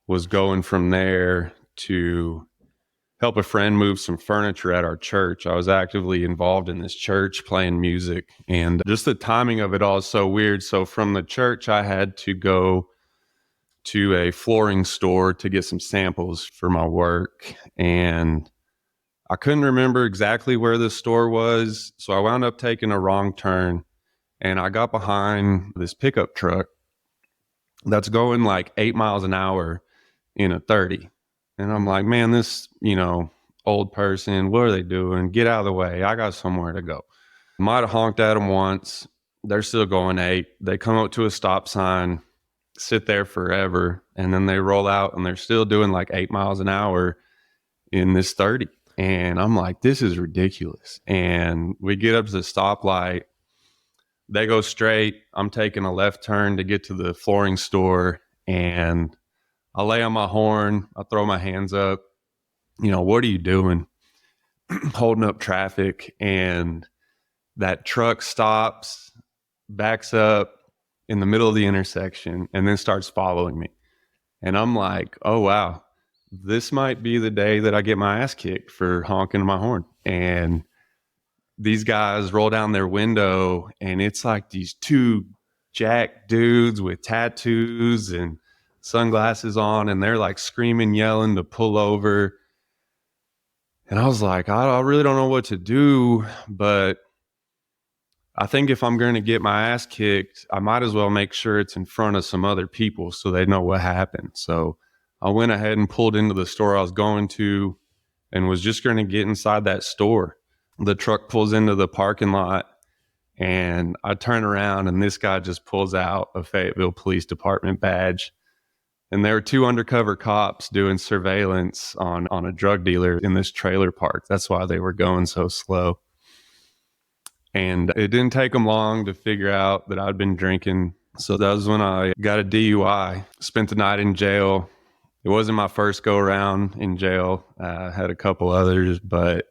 was going from there to help a friend move some furniture at our church. I was actively involved in this church playing music, and just the timing of it all is so weird. So from the church, I had to go to a flooring store to get some samples for my work. And I couldn't remember exactly where the store was. So I wound up taking a wrong turn, and I got behind this pickup truck that's going like 8 miles an hour in a 30. And I'm like, man, this, old person, what are they doing? Get out of the way. I got somewhere to go. Might have honked at them once. They're still going 8. They come up to a stop sign, sit there forever, and then they roll out and they're still doing like 8 miles an hour in this 30. And I'm like, this is ridiculous. And we get up to the stoplight. They go straight. I'm taking a left turn to get to the flooring store, and I lay on my horn. I throw my hands up. What are you doing? Holding up traffic. And that truck stops, backs up in the middle of the intersection, and then starts following me. And I'm like, oh, wow, this might be the day that I get my ass kicked for honking my horn. And these guys roll down their window, and it's like these 2 jack dudes with tattoos and sunglasses on, and they're like screaming, yelling to pull over. And I was like, I really don't know what to do, but I think if I'm going to get my ass kicked, I might as well make sure it's in front of some other people so they know what happened. So I went ahead and pulled into the store I was going to and was just going to get inside that store. The truck pulls into the parking lot, and I turn around, and this guy just pulls out a Fayetteville Police Department badge. And there were 2 undercover cops doing surveillance on a drug dealer in this trailer park. That's why they were going so slow. And it didn't take them long to figure out that I'd been drinking. So that was when I got a DUI, spent the night in jail. It wasn't my first go around in jail. I had a couple others, but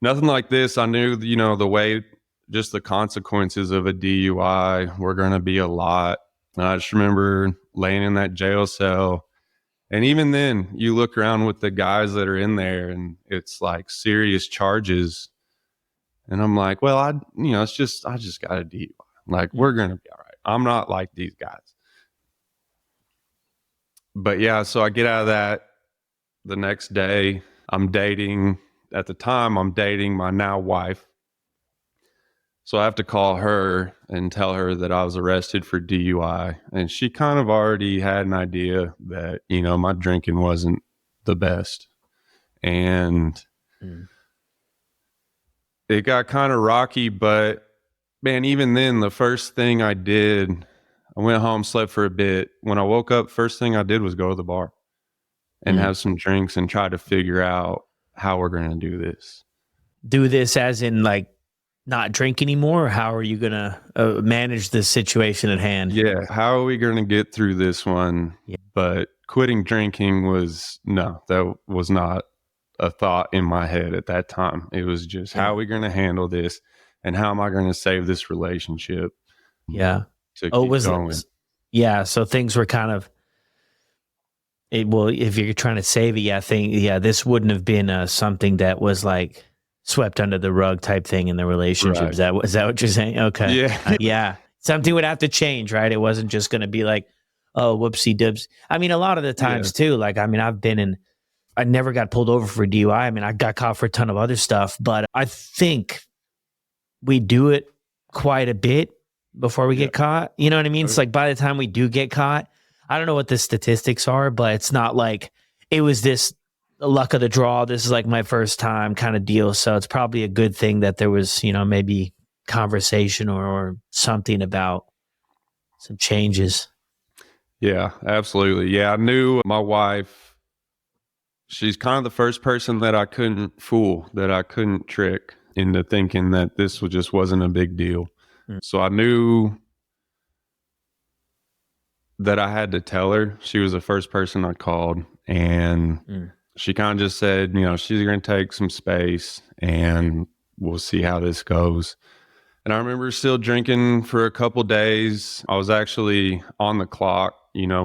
nothing like this. I knew, the way, just the consequences of a DUI were going to be a lot. And I just remember laying in that jail cell. And even then, you look around with the guys that are in there, and it's like serious charges. And I'm like, well, I just got a DUI. Like, we're going to be all right. I'm not like these guys. But yeah, so I get out of that the next day. At the time, I'm dating my now wife. So I have to call her and tell her that I was arrested for DUI. And she kind of already had an idea that, my drinking wasn't the best. And it got kind of rocky, but man, even then, the first thing I did, I went home, slept for a bit. When I woke up, first thing I did was go to the bar and have some drinks and try to figure out how we're going to do this. Do this as in like not drink anymore? Or how are you going to manage this situation at hand? Yeah. How are we going to get through this one? Yeah. But quitting drinking that was not a thought in my head at that time. It was just, how are we going to handle this? And how am I going to save this relationship? Yeah. To keep going. Yeah. So things were kind of, if you're trying to save it, this wouldn't have been something that was like swept under the rug type thing in the relationship. Right. Is that what you're saying? Okay. Yeah. Yeah. Something would have to change, right? It wasn't just going to be like, oh, whoopsie dibs. I mean, a lot of the times too, like, I mean, I never got pulled over for DUI. I mean, I got caught for a ton of other stuff, but I think we do it quite a bit before we get caught. You know what I mean? It's like by the time we do get caught, I don't know what the statistics are, but it's not like it was this luck of the draw. This is like my first time kind of deal. So it's probably a good thing that there was, maybe conversation or something about some changes. Yeah, absolutely. Yeah, I knew my wife, she's kind of the first person that I couldn't fool, that I couldn't trick into thinking that this just wasn't a big deal. So I knew that I had to tell her. She was the first person I called, and she kind of just said, she's going to take some space and we'll see how this goes. And I remember still drinking for a couple days. I was actually on the clock,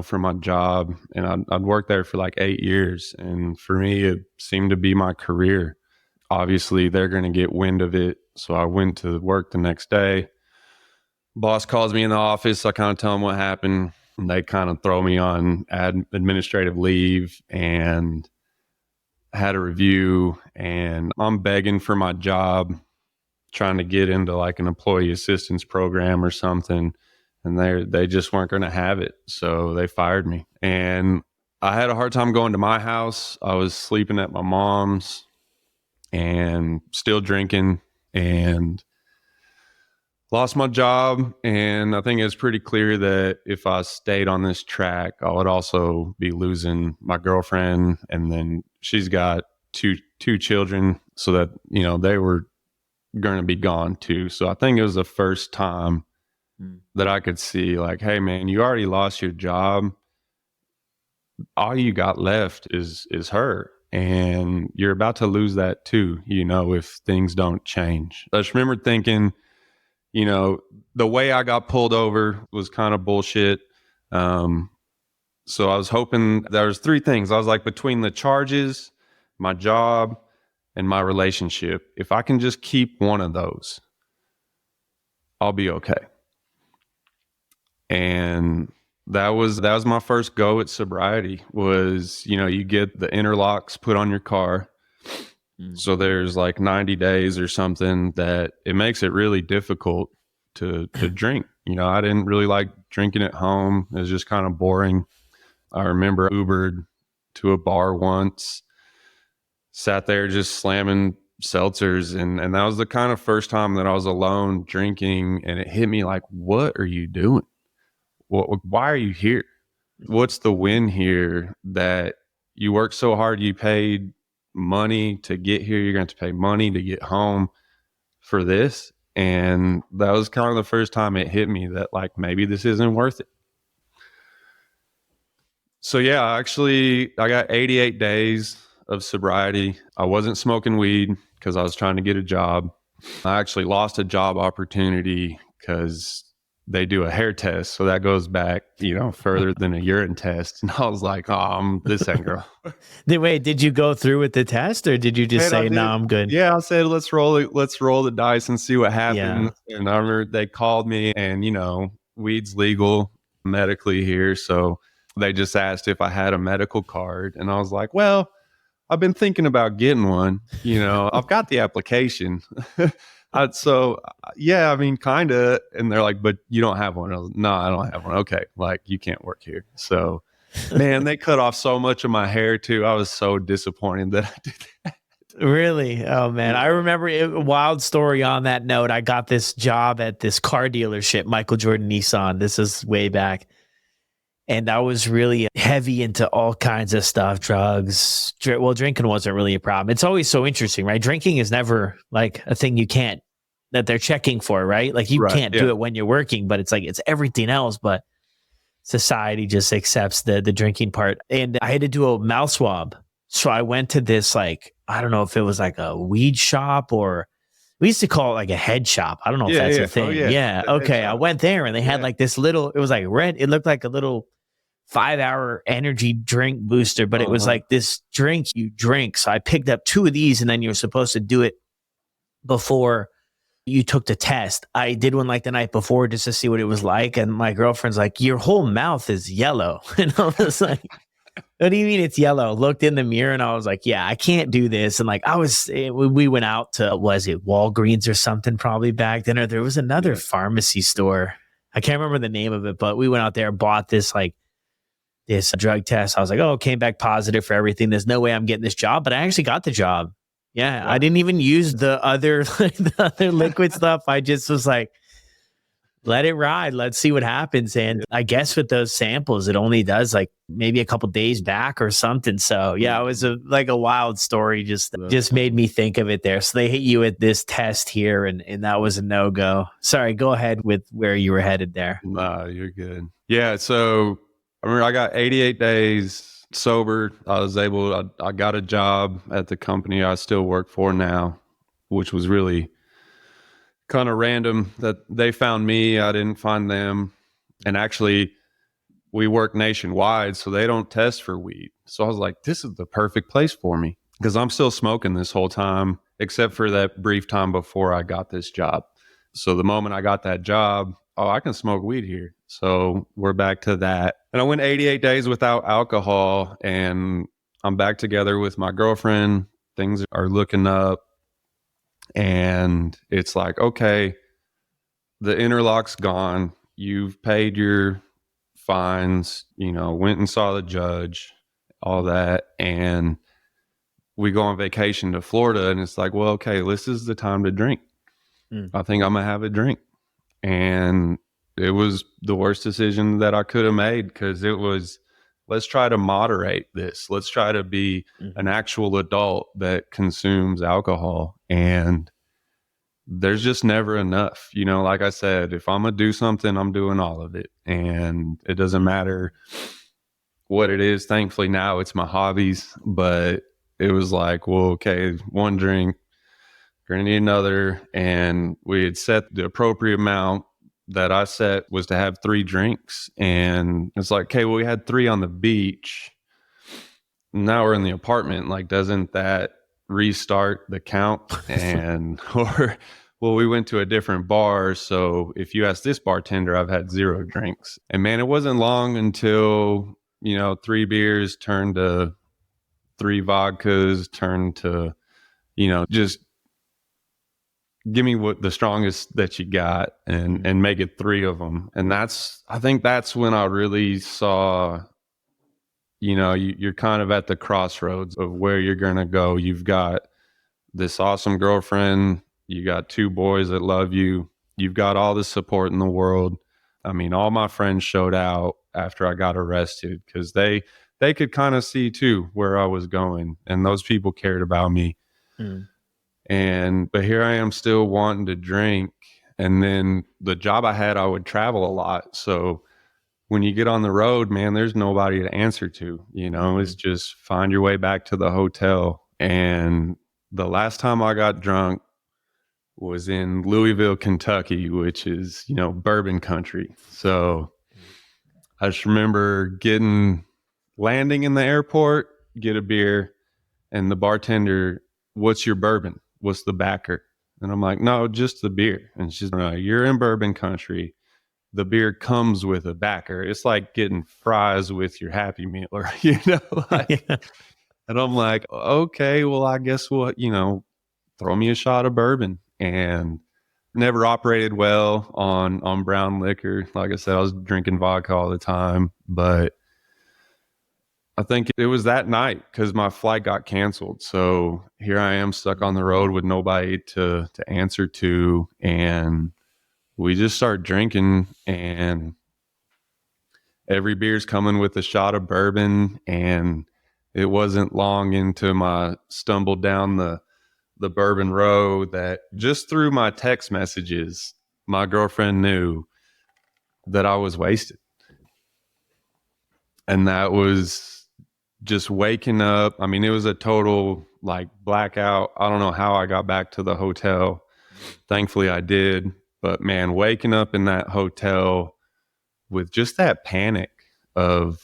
for my job, and I'd worked there for like 8 years. And for me, it seemed to be my career. Obviously, they're going to get wind of it. So I went to work the next day. Boss calls me in the office. I kind of tell them what happened. And they kind of throw me on administrative leave and had a review. And I'm begging for my job, trying to get into like an employee assistance program or something. And they just weren't going to have it. So they fired me. And I had a hard time going to my house. I was sleeping at my mom's and still drinking, and lost my job. And I think it was pretty clear that if I stayed on this track, I would also be losing my girlfriend. And then she's got two children, so that, they were going to be gone too. So I think it was the first time that I could see like, hey man, you already lost your job. All you got left is her. And you're about to lose that too, if things don't change. I just remember thinking, the way I got pulled over was kind of bullshit. So I was hoping there was 3 things. I was like, between the charges, my job, and my relationship, if I can just keep one of those, I'll be okay. And that was my first go at sobriety. Was, you get the interlocks put on your car. So there's like 90 days or something that it makes it really difficult to drink. I didn't really like drinking at home. It was just kind of boring. I remember Ubered to a bar once, sat there just slamming seltzers. And that was the kind of first time that I was alone drinking. And it hit me like, what are you doing? Why are you here? What's the win here? That you worked so hard, you paid money to get here, you're going to pay money to get home for this. And that was kind of the first time it hit me that like, maybe this isn't worth it. So yeah, I got 88 days of sobriety. I wasn't smoking weed because I was trying to get a job. I actually lost a job opportunity because they do a hair test. So that goes back, further than a urine test. And I was like, this ain't girl. Did you go through with the test, or did you just say, no, I'm good? Yeah, I said, let's roll the dice and see what happens. Yeah. And I remember they called me, and, weed's legal medically here. So they just asked if I had a medical card. And I was like, well, I've been thinking about getting one. I've got the application. So yeah, I mean, kind of. And they're like, but you don't have one. I was, no, I don't have one. Okay. Like, you can't work here. So man, they cut off so much of my hair too. I was so disappointed that I did that. Really? Oh man. I remember a wild story on that note. I got this job at this car dealership, Michael Jordan Nissan. This is way back. And I was really heavy into all kinds of stuff, drugs. Well, drinking wasn't really a problem. It's always so interesting, right? Drinking is never like a thing that they're checking for, right? Like you can't do it when you're working, but it's like, it's everything else. But society just accepts the drinking part. And I had to do a mouth swab. So I went to this, like, I don't know if it was like a weed shop, or we used to call it like a head shop. I don't know if that's a thing. Oh, yeah. Okay. I went there and they had like this little, it was like red. It looked like a little 5-hour energy drink booster, but it was like this drink you drink. So I picked up 2 of these, and then you were supposed to do it before you took the test. I did one like the night before just to see what it was like. And my girlfriend's like, your whole mouth is yellow. And I was like, what do you mean it's yellow? Looked in the mirror and I was like, yeah, I can't do this. And like, we went out to, was it Walgreens or something probably back then, or there was another pharmacy store. I can't remember the name of it, but we went out there, bought this drug test. I was like, came back positive for everything. There's no way I'm getting this job, but I actually got the job. Yeah. I didn't even use the other liquid stuff. I just was like, let it ride. Let's see what happens. And I guess with those samples, it only does like maybe a couple days back or something. So yeah, it was a wild story. Just made me think of it there. So they hit you at this test here, and that was a no-go. Sorry, go ahead with where you were headed there. Nah, you're good. Yeah. So I remember I got 88 days sober. I got a job at the company I still work for now, which was really kind of random that they found me. I didn't find them. And actually, we work nationwide, so they don't test for weed. So I was like, this is the perfect place for me because I'm still smoking this whole time, except for that brief time before I got this job. So the moment I got that job, oh, I can smoke weed here. So we're back to that. And I went 88 days without alcohol, and I'm back together with my girlfriend. Things are looking up, and it's like, okay, the interlock's gone. You've paid your fines, went and saw the judge, all that. And we go on vacation to Florida, and it's like, well, okay, this is the time to drink. I think I'm going to have a drink. And it was the worst decision that I could have made because it was, let's try to moderate this. Let's try to be an actual adult that consumes alcohol. And there's just never enough. Like I said, if I'm going to do something, I'm doing all of it. And it doesn't matter what it is. Thankfully, now it's my hobbies. But it was like, well, okay, one drink, we're going to need another. And we had set the appropriate amount that I set was to have 3 drinks. And it's like, okay, well, we had 3 on the beach. Now we're in the apartment. Like, doesn't that restart the count? And well, we went to a different bar. So if you ask this bartender, I've had 0 drinks. And man, it wasn't long until, 3 beers turned to 3 vodkas, turned to, just give me what the strongest that you got and make it 3 of them. And I think that's when I really saw, you're kind of at the crossroads of where you're going to go. You've got this awesome girlfriend. You got 2 boys that love you. You've got all the support in the world. I mean, all my friends showed out after I got arrested because they could kind of see too where I was going, and those people cared about me. But here I am still wanting to drink. And then the job I had, I would travel a lot. So when you get on the road, man, there's nobody to answer to, it's just find your way back to the hotel. And the last time I got drunk was in Louisville, Kentucky, which is, bourbon country. So I just remember landing in the airport, get a beer, and the bartender, what's your bourbon? What's the backer? And I'm like, no, just the beer. And she's like, you're in bourbon country. The beer comes with a backer. It's like getting fries with your Happy Meal, or, Yeah. And I'm like, okay, well, I guess we'll, throw me a shot of bourbon. And never operated well on brown liquor. Like I said, I was drinking vodka all the time, but I think it was that night because my flight got canceled. So here I am stuck on the road with nobody to answer to. And we just start drinking, and every beer's coming with a shot of bourbon. And it wasn't long into my stumble down the bourbon row that just through my text messages, my girlfriend knew that I was wasted. And that was just waking up. I mean, it was a total like blackout. I don't know how I got back to the hotel. Thankfully I did. But man, waking up in that hotel with just that panic of,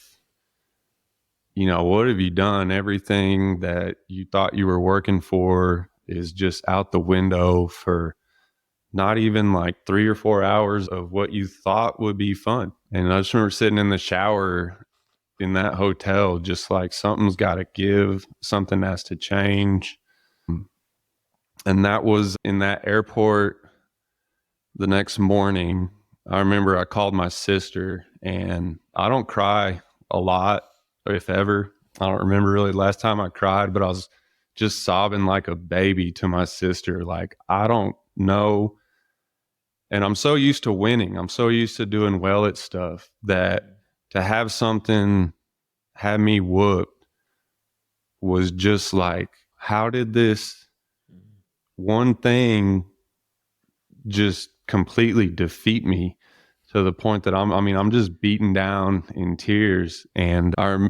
what have you done? Everything that you thought you were working for is just out the window for not even like 3 or 4 hours of what you thought would be fun. And I just remember sitting in the shower in that hotel, just like something's got to give, something has to change. And that was in that airport the next morning. I remember I called my sister, and I don't cry a lot, if ever. I don't remember really the last time I cried, but I was just sobbing like a baby to my sister. Like, I don't know. And I'm so used to winning. I'm so used to doing well at stuff that to have something have me whooped was just like, how did this one thing just completely defeat me to the point that I'm just beaten down in tears. And I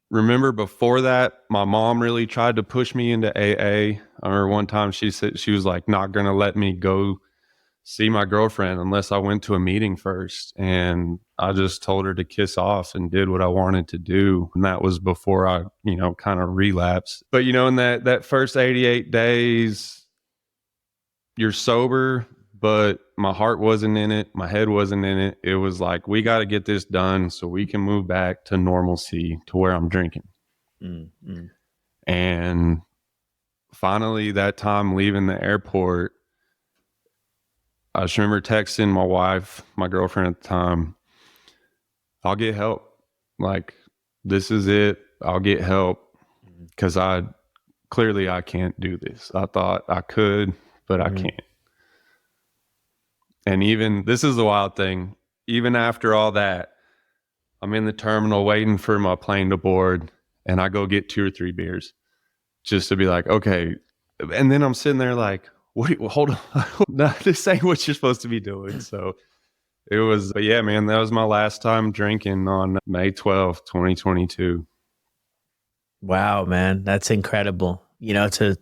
remember before that, my mom really tried to push me into AA. I remember one time she said she was like not going to let me go see my girlfriend unless I went to a meeting first. And I just told her to kiss off and did what I wanted to do. And that was before I, kind of relapsed. But, in that first 88 days, you're sober, but my heart wasn't in it. My head wasn't in it. It was like, we got to get this done so we can move back to normalcy, to where I'm drinking. Mm-hmm. And finally, that time leaving the airport, I just remember texting my wife, my girlfriend at the time, I'll get help. Like, this is it. I'll get help, because I can't do this. I thought I could, but I can't. And even, this is the wild thing, even after all that, I'm in the terminal waiting for my plane to board, and I go get 2 or 3 beers just to be like, okay. And then I'm sitting there like, hold on. No, this ain't what you're supposed to be doing. So it was, but yeah, man, that was my last time drinking on May 12th, 2022. Wow, man. That's incredible. To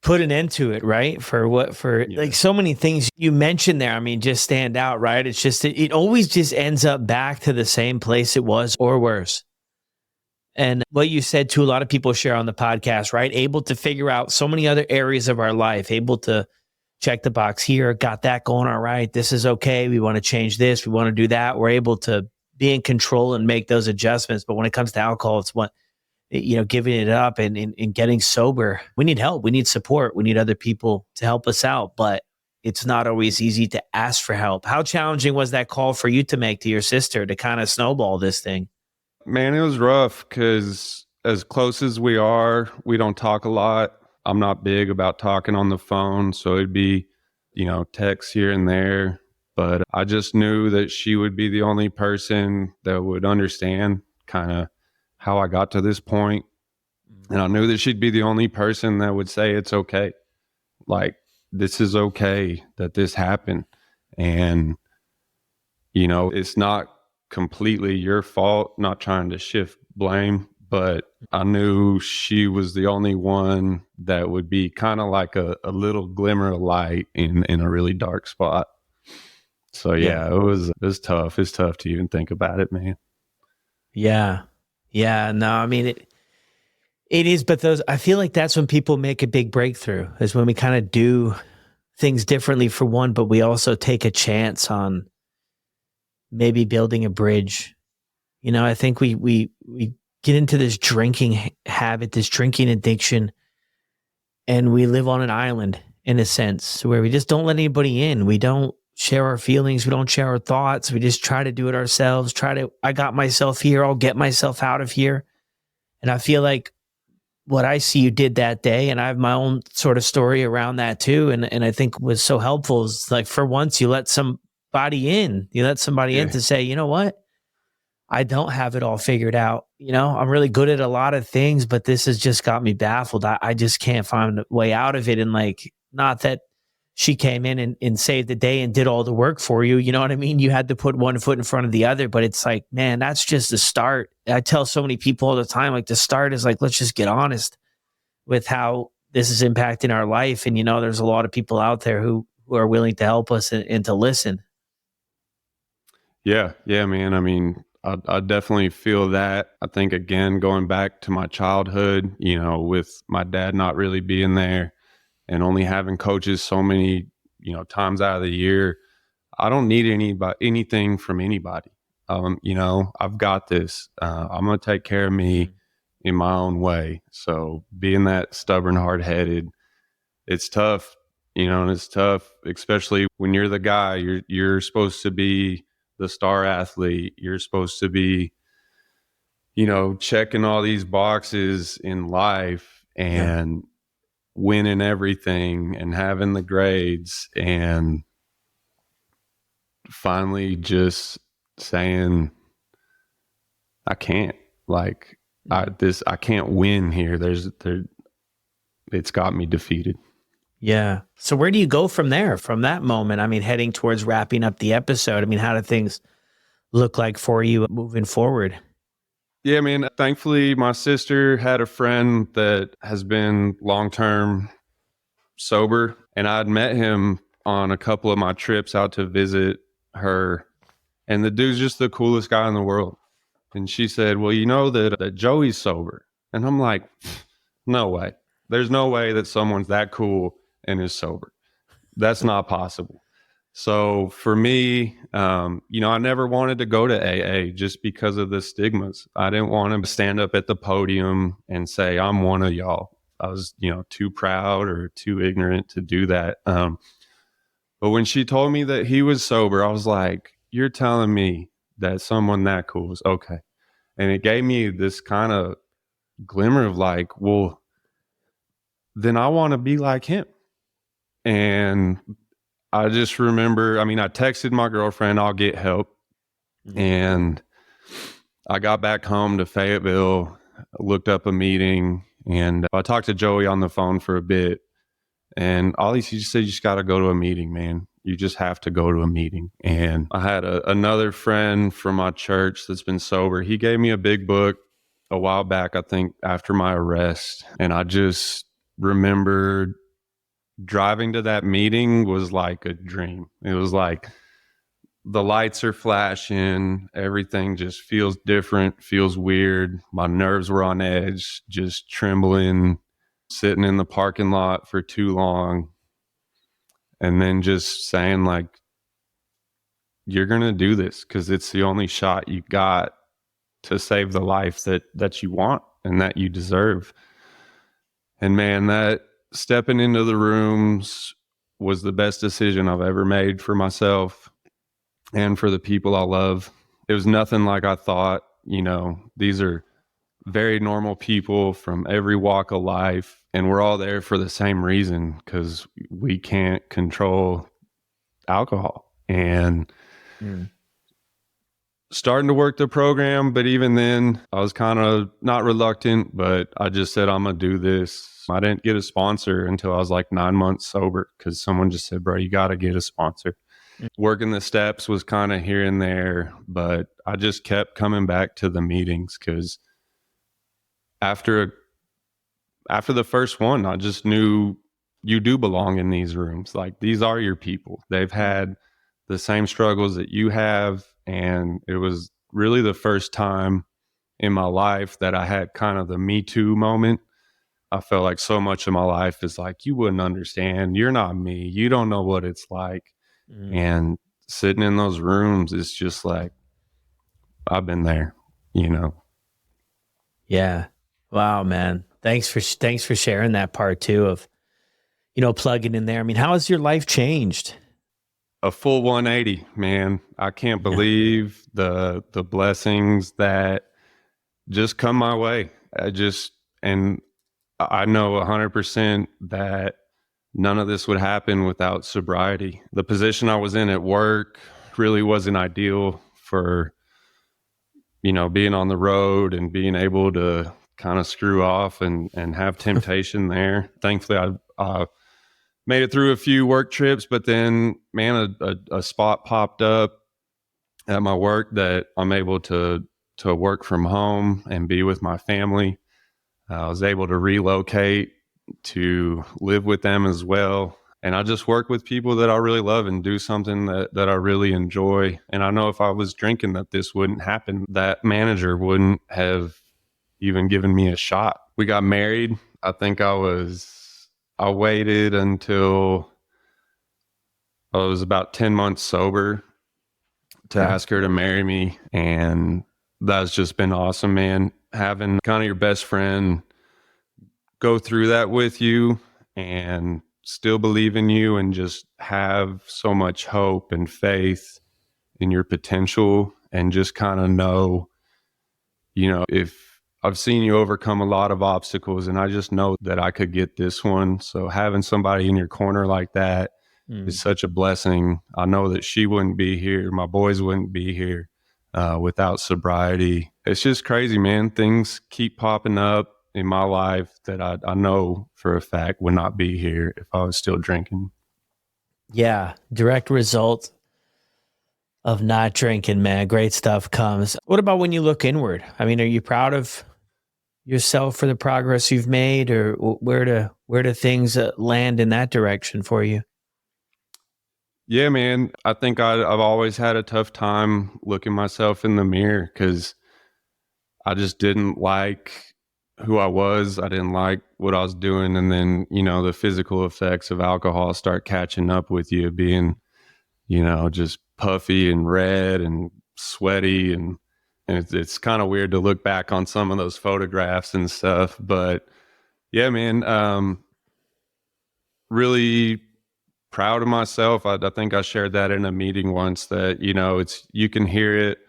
put an end to it, right? Like so many things you mentioned there, I mean, just stand out, right? It's just, it always just ends up back to the same place it was, or worse. And what you said too, a lot of people share on the podcast, right? Able to figure out so many other areas of our life, able to check the box here, got that going all right. This is okay. We want to change this. We want to do that. We're able to be in control and make those adjustments. But when it comes to alcohol, it's giving it up and getting sober. We need help. We need support. We need other people to help us out. But it's not always easy to ask for help. How challenging was that call for you to make to your sister to kind of snowball this thing? Man, it was rough, because as close as we are, we don't talk a lot. I'm not big about talking on the phone, so it'd be, texts here and there. But I just knew that she would be the only person that would understand kind of how I got to this point. And I knew that she'd be the only person that would say it's okay. Like, this is okay that this happened. And, it's not completely your fault, not trying to shift blame, but I knew she was the only one that would be kind of like a little glimmer of light in a really dark spot. So yeah, it was tough. It's tough to even think about it, man. Yeah. No, I mean, it is, but I feel like that's when people make a big breakthrough, is when we kind of do things differently for one, but we also take a chance on maybe building a bridge. I think we get into this drinking habit, this drinking addiction, and we live on an island in a sense where we just don't let anybody in. We don't share our feelings. We don't share our thoughts. We just try to do it ourselves. I got myself here. I'll get myself out of here. And I feel like what I see you did that day, and I have my own sort of story around that too. And I think was so helpful is like, for once you let somebody in, to say, you know what? I don't have it all figured out. I'm really good at a lot of things, but this has just got me baffled. I just can't find a way out of it. And like, not that she came in and saved the day and did all the work for you. You know what I mean? You had to put one foot in front of the other, but it's like, man, that's just the start. I tell so many people all the time, like, the start is like, let's just get honest with how this is impacting our life. And, there's a lot of people out there who are willing to help us and to listen. Yeah, man. I mean, I definitely feel that. I think, again, going back to my childhood, with my dad not really being there and only having coaches so many, times out of the year, I don't need anything from anybody. I've got this. I'm going to take care of me in my own way. So being that stubborn, hard-headed, it's tough, and it's tough, especially when you're the guy. You're supposed to be the star athlete. You're supposed to be, checking all these boxes in life and winning everything and having the grades, and finally just saying, I can't, like, I can't win here. It's got me defeated. Yeah. So where do you go from there, from that moment? I mean, heading towards wrapping up the episode, I mean, how do things look like for you moving forward? Yeah, man. Thankfully, my sister had a friend that has been long-term sober, and I'd met him on a couple of my trips out to visit her, and the dude's just the coolest guy in the world. And she said, well, you know that Joey's sober. And I'm like, no way. There's no way that someone's that cool and is sober. That's not possible. So for me, I never wanted to go to AA just because of the stigmas. I didn't want to stand up at the podium and say, I'm one of y'all. I was, too proud or too ignorant to do that. But when she told me that he was sober, I was like, you're telling me that someone that cool is okay. And it gave me this kind of glimmer of like, well, then I want to be like him. And I just remember, I texted my girlfriend, I'll get help. Mm-hmm. And I got back home to Fayetteville, looked up a meeting, and I talked to Joey on the phone for a bit. And he just said, you just got to go to a meeting, man. You just have to go to a meeting. And I had another friend from my church that's been sober. He gave me a big book a while back, I think after my arrest. And I just remembered driving to that meeting was like a dream. It was like the lights are flashing. Everything just feels different, feels weird. My nerves were on edge, just trembling, sitting in the parking lot for too long. And then just saying like, you're going to do this because it's the only shot you got to save the life that you want and that you deserve. And man, that stepping into the rooms was the best decision I've ever made for myself and for the people I love. It was nothing like I thought. These are very normal people from every walk of life, and we're all there for the same reason, because we can't control alcohol. And starting to work the program, but even then I was kind of not reluctant, but I just said, I'm going to do this. I didn't get a sponsor until I was like 9 months sober, because someone just said, bro, you got to get a sponsor. Working the steps was kind of here and there, but I just kept coming back to the meetings, because after the first one, I just knew you do belong in these rooms. Like, these are your people. They've had the same struggles that you have. And it was really the first time in my life that I had kind of the Me Too moment. I felt like so much of my life is like, you wouldn't understand. You're not me. You don't know what it's like. And sitting in those rooms is just like, I've been there, Yeah. Wow, man. Thanks for sharing that part too of, plugging in there. How has your life changed? A full 180, man. I can't believe the blessings that just come my way. And I know 100% that none of this would happen without sobriety. The position I was in at work really wasn't ideal for, being on the road and being able to kind of screw off and have temptation there. Thankfully, I made it through a few work trips, but then, man, a spot popped up at my work that I'm able to work from home and be with my family. I was able to relocate to live with them as well. And I just work with people that I really love and do something that I really enjoy. And I know if I was drinking that this wouldn't happen. That manager wouldn't have even given me a shot. We got married. I think I waited until I was about 10 months sober to ask her to marry me. And that's just been awesome, man. Having kind of your best friend go through that with you and still believe in you and just have so much hope and faith in your potential, and just kind of know, if I've seen you overcome a lot of obstacles, and I just know that I could get this one. So having somebody in your corner like that is such a blessing. I know that she wouldn't be here. My boys wouldn't be here without sobriety. It's just crazy, man. Things keep popping up in my life that I know for a fact would not be here if I was still drinking. Yeah. Direct result of not drinking, man. Great stuff comes. What about when you look inward? Are you proud of yourself for the progress you've made, or where do things land in that direction for you? Yeah, man. I think I've always had a tough time looking myself in the mirror because I just didn't like who I was. I didn't like what I was doing. And then, the physical effects of alcohol start catching up with you, being, just puffy and red and sweaty. And it's kind of weird to look back on some of those photographs and stuff. But yeah, man, really proud of myself. I think I shared that in a meeting once that, you can hear it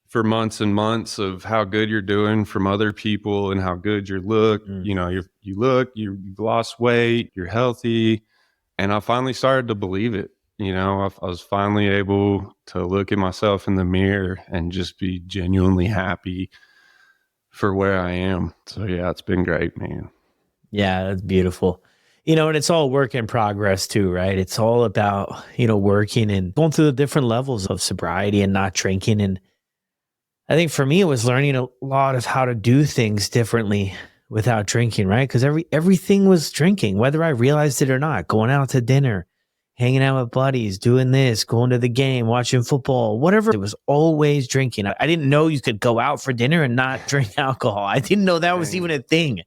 for months and months of how good you're doing from other people and how good you look. Mm. You've lost weight, you're healthy. And I finally started to believe it. I was finally able to look at myself in the mirror and just be genuinely happy for where I am. So yeah, it's been great, man. Yeah, that's beautiful. And it's all work in progress too, right? It's all about, working and going through the different levels of sobriety and not drinking. And I think for me, it was learning a lot of how to do things differently without drinking, right? Because everything was drinking, whether I realized it or not. Going out to dinner, hanging out with buddies, doing this, going to the game, watching football, whatever. It was always drinking. I didn't know you could go out for dinner and not drink alcohol. I didn't know that was even a thing.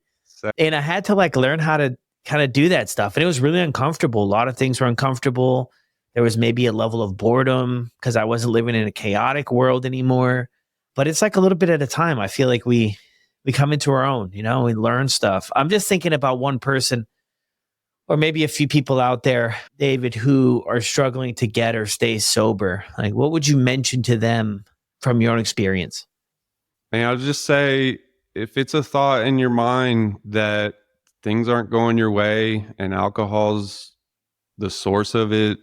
And I had to learn how to kind of do that stuff. And it was really uncomfortable. A lot of things were uncomfortable. There was maybe a level of boredom because I wasn't living in a chaotic world anymore. But it's a little bit at a time. I feel like we come into our own, we learn stuff. I'm just thinking about one person or maybe a few people out there, David, who are struggling to get or stay sober. What would you mention to them from your own experience? Man, I'll just say if it's a thought in your mind that things aren't going your way and alcohol's the source of it,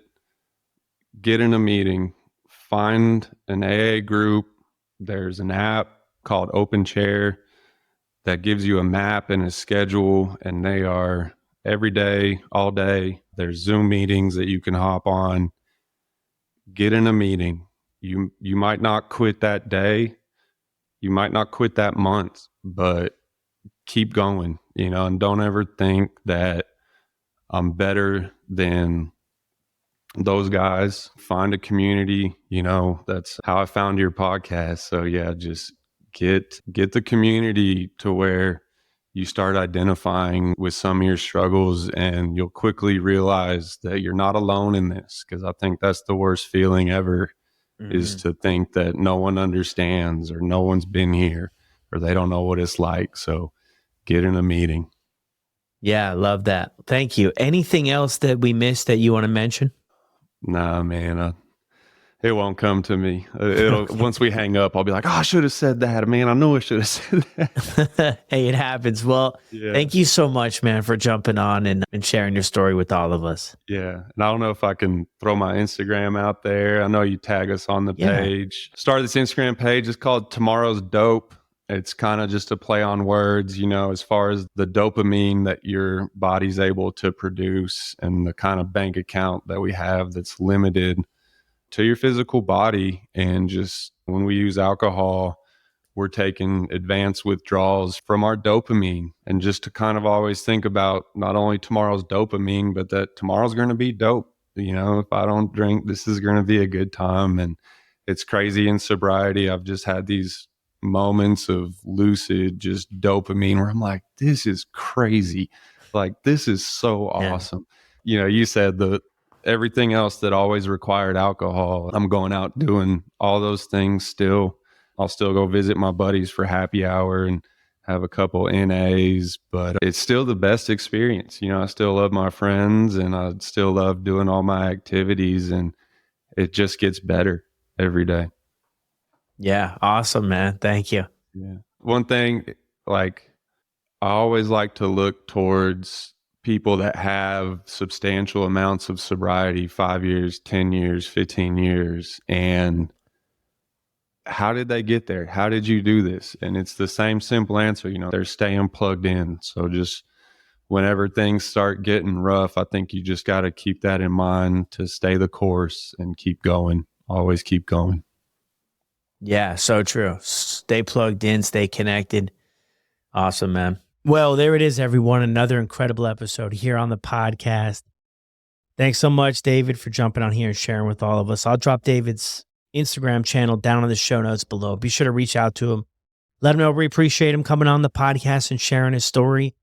get in a meeting, find an AA group. There's an app called Open Chair that gives you a map and a schedule, and they are every day, all day. There's Zoom meetings that you can hop on. Get in a meeting. You might not quit that day. You might not quit that month, but keep going, and don't ever think that I'm better than those guys. Find a community. That's how I found your podcast. So yeah, just get the community to where you start identifying with some of your struggles, and you'll quickly realize that you're not alone in this. Because I think that's the worst feeling ever, is to think that no one understands or no one's been here or they don't know what it's like. So get in a meeting. Yeah, I love that. Thank you. Anything else that we missed that you want to mention? Nah, man, it won't come to me. It'll once we hang up, I'll be like, oh, I should have said that. Man, I know I should have said that. Hey, it happens. Well, Thank you so much, man, for jumping on and sharing your story with all of us. Yeah. And I don't know if I can throw my Instagram out there. I know you tag us on the page. Started this Instagram page. It's called Tomorrow's Dope. It's kind of just a play on words, as far as the dopamine that your body's able to produce and the kind of bank account that we have that's limited to your physical body. And just when we use alcohol, we're taking advanced withdrawals from our dopamine. And just to kind of always think about not only tomorrow's dopamine, but that tomorrow's going to be dope. If I don't drink, this is going to be a good time. And it's crazy in sobriety. I've just had these moments of lucid, just dopamine where I'm like, this is crazy. This is so awesome. You said everything else that always required alcohol, I'm going out doing all those things still. I'll still go visit my buddies for happy hour and have a couple NAs, but it's still the best experience. I still love my friends and I still love doing all my activities, and it just gets better every day. Yeah. Awesome, man. Thank you. Yeah. One thing, I always like to look towards people that have substantial amounts of sobriety, 5 years, 10 years, 15 years. And how did they get there? How did you do this? And it's the same simple answer, they're staying plugged in. So just whenever things start getting rough, I think you just got to keep that in mind to stay the course and keep going. Always keep going. Yeah, so true. Stay plugged in, stay connected. Awesome, man. Well, there it is, everyone. Another incredible episode here on the podcast. Thanks so much, David, for jumping on here and sharing with all of us. I'll drop David's Instagram channel down in the show notes below. Be sure to reach out to him. Let him know we appreciate him coming on the podcast and sharing his story.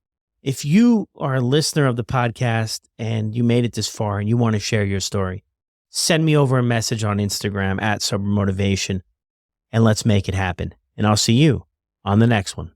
If you are a listener of the podcast and you made it this far and you want to share your story, send me over a message on Instagram @SoberMotivation and let's make it happen. And I'll see you on the next one.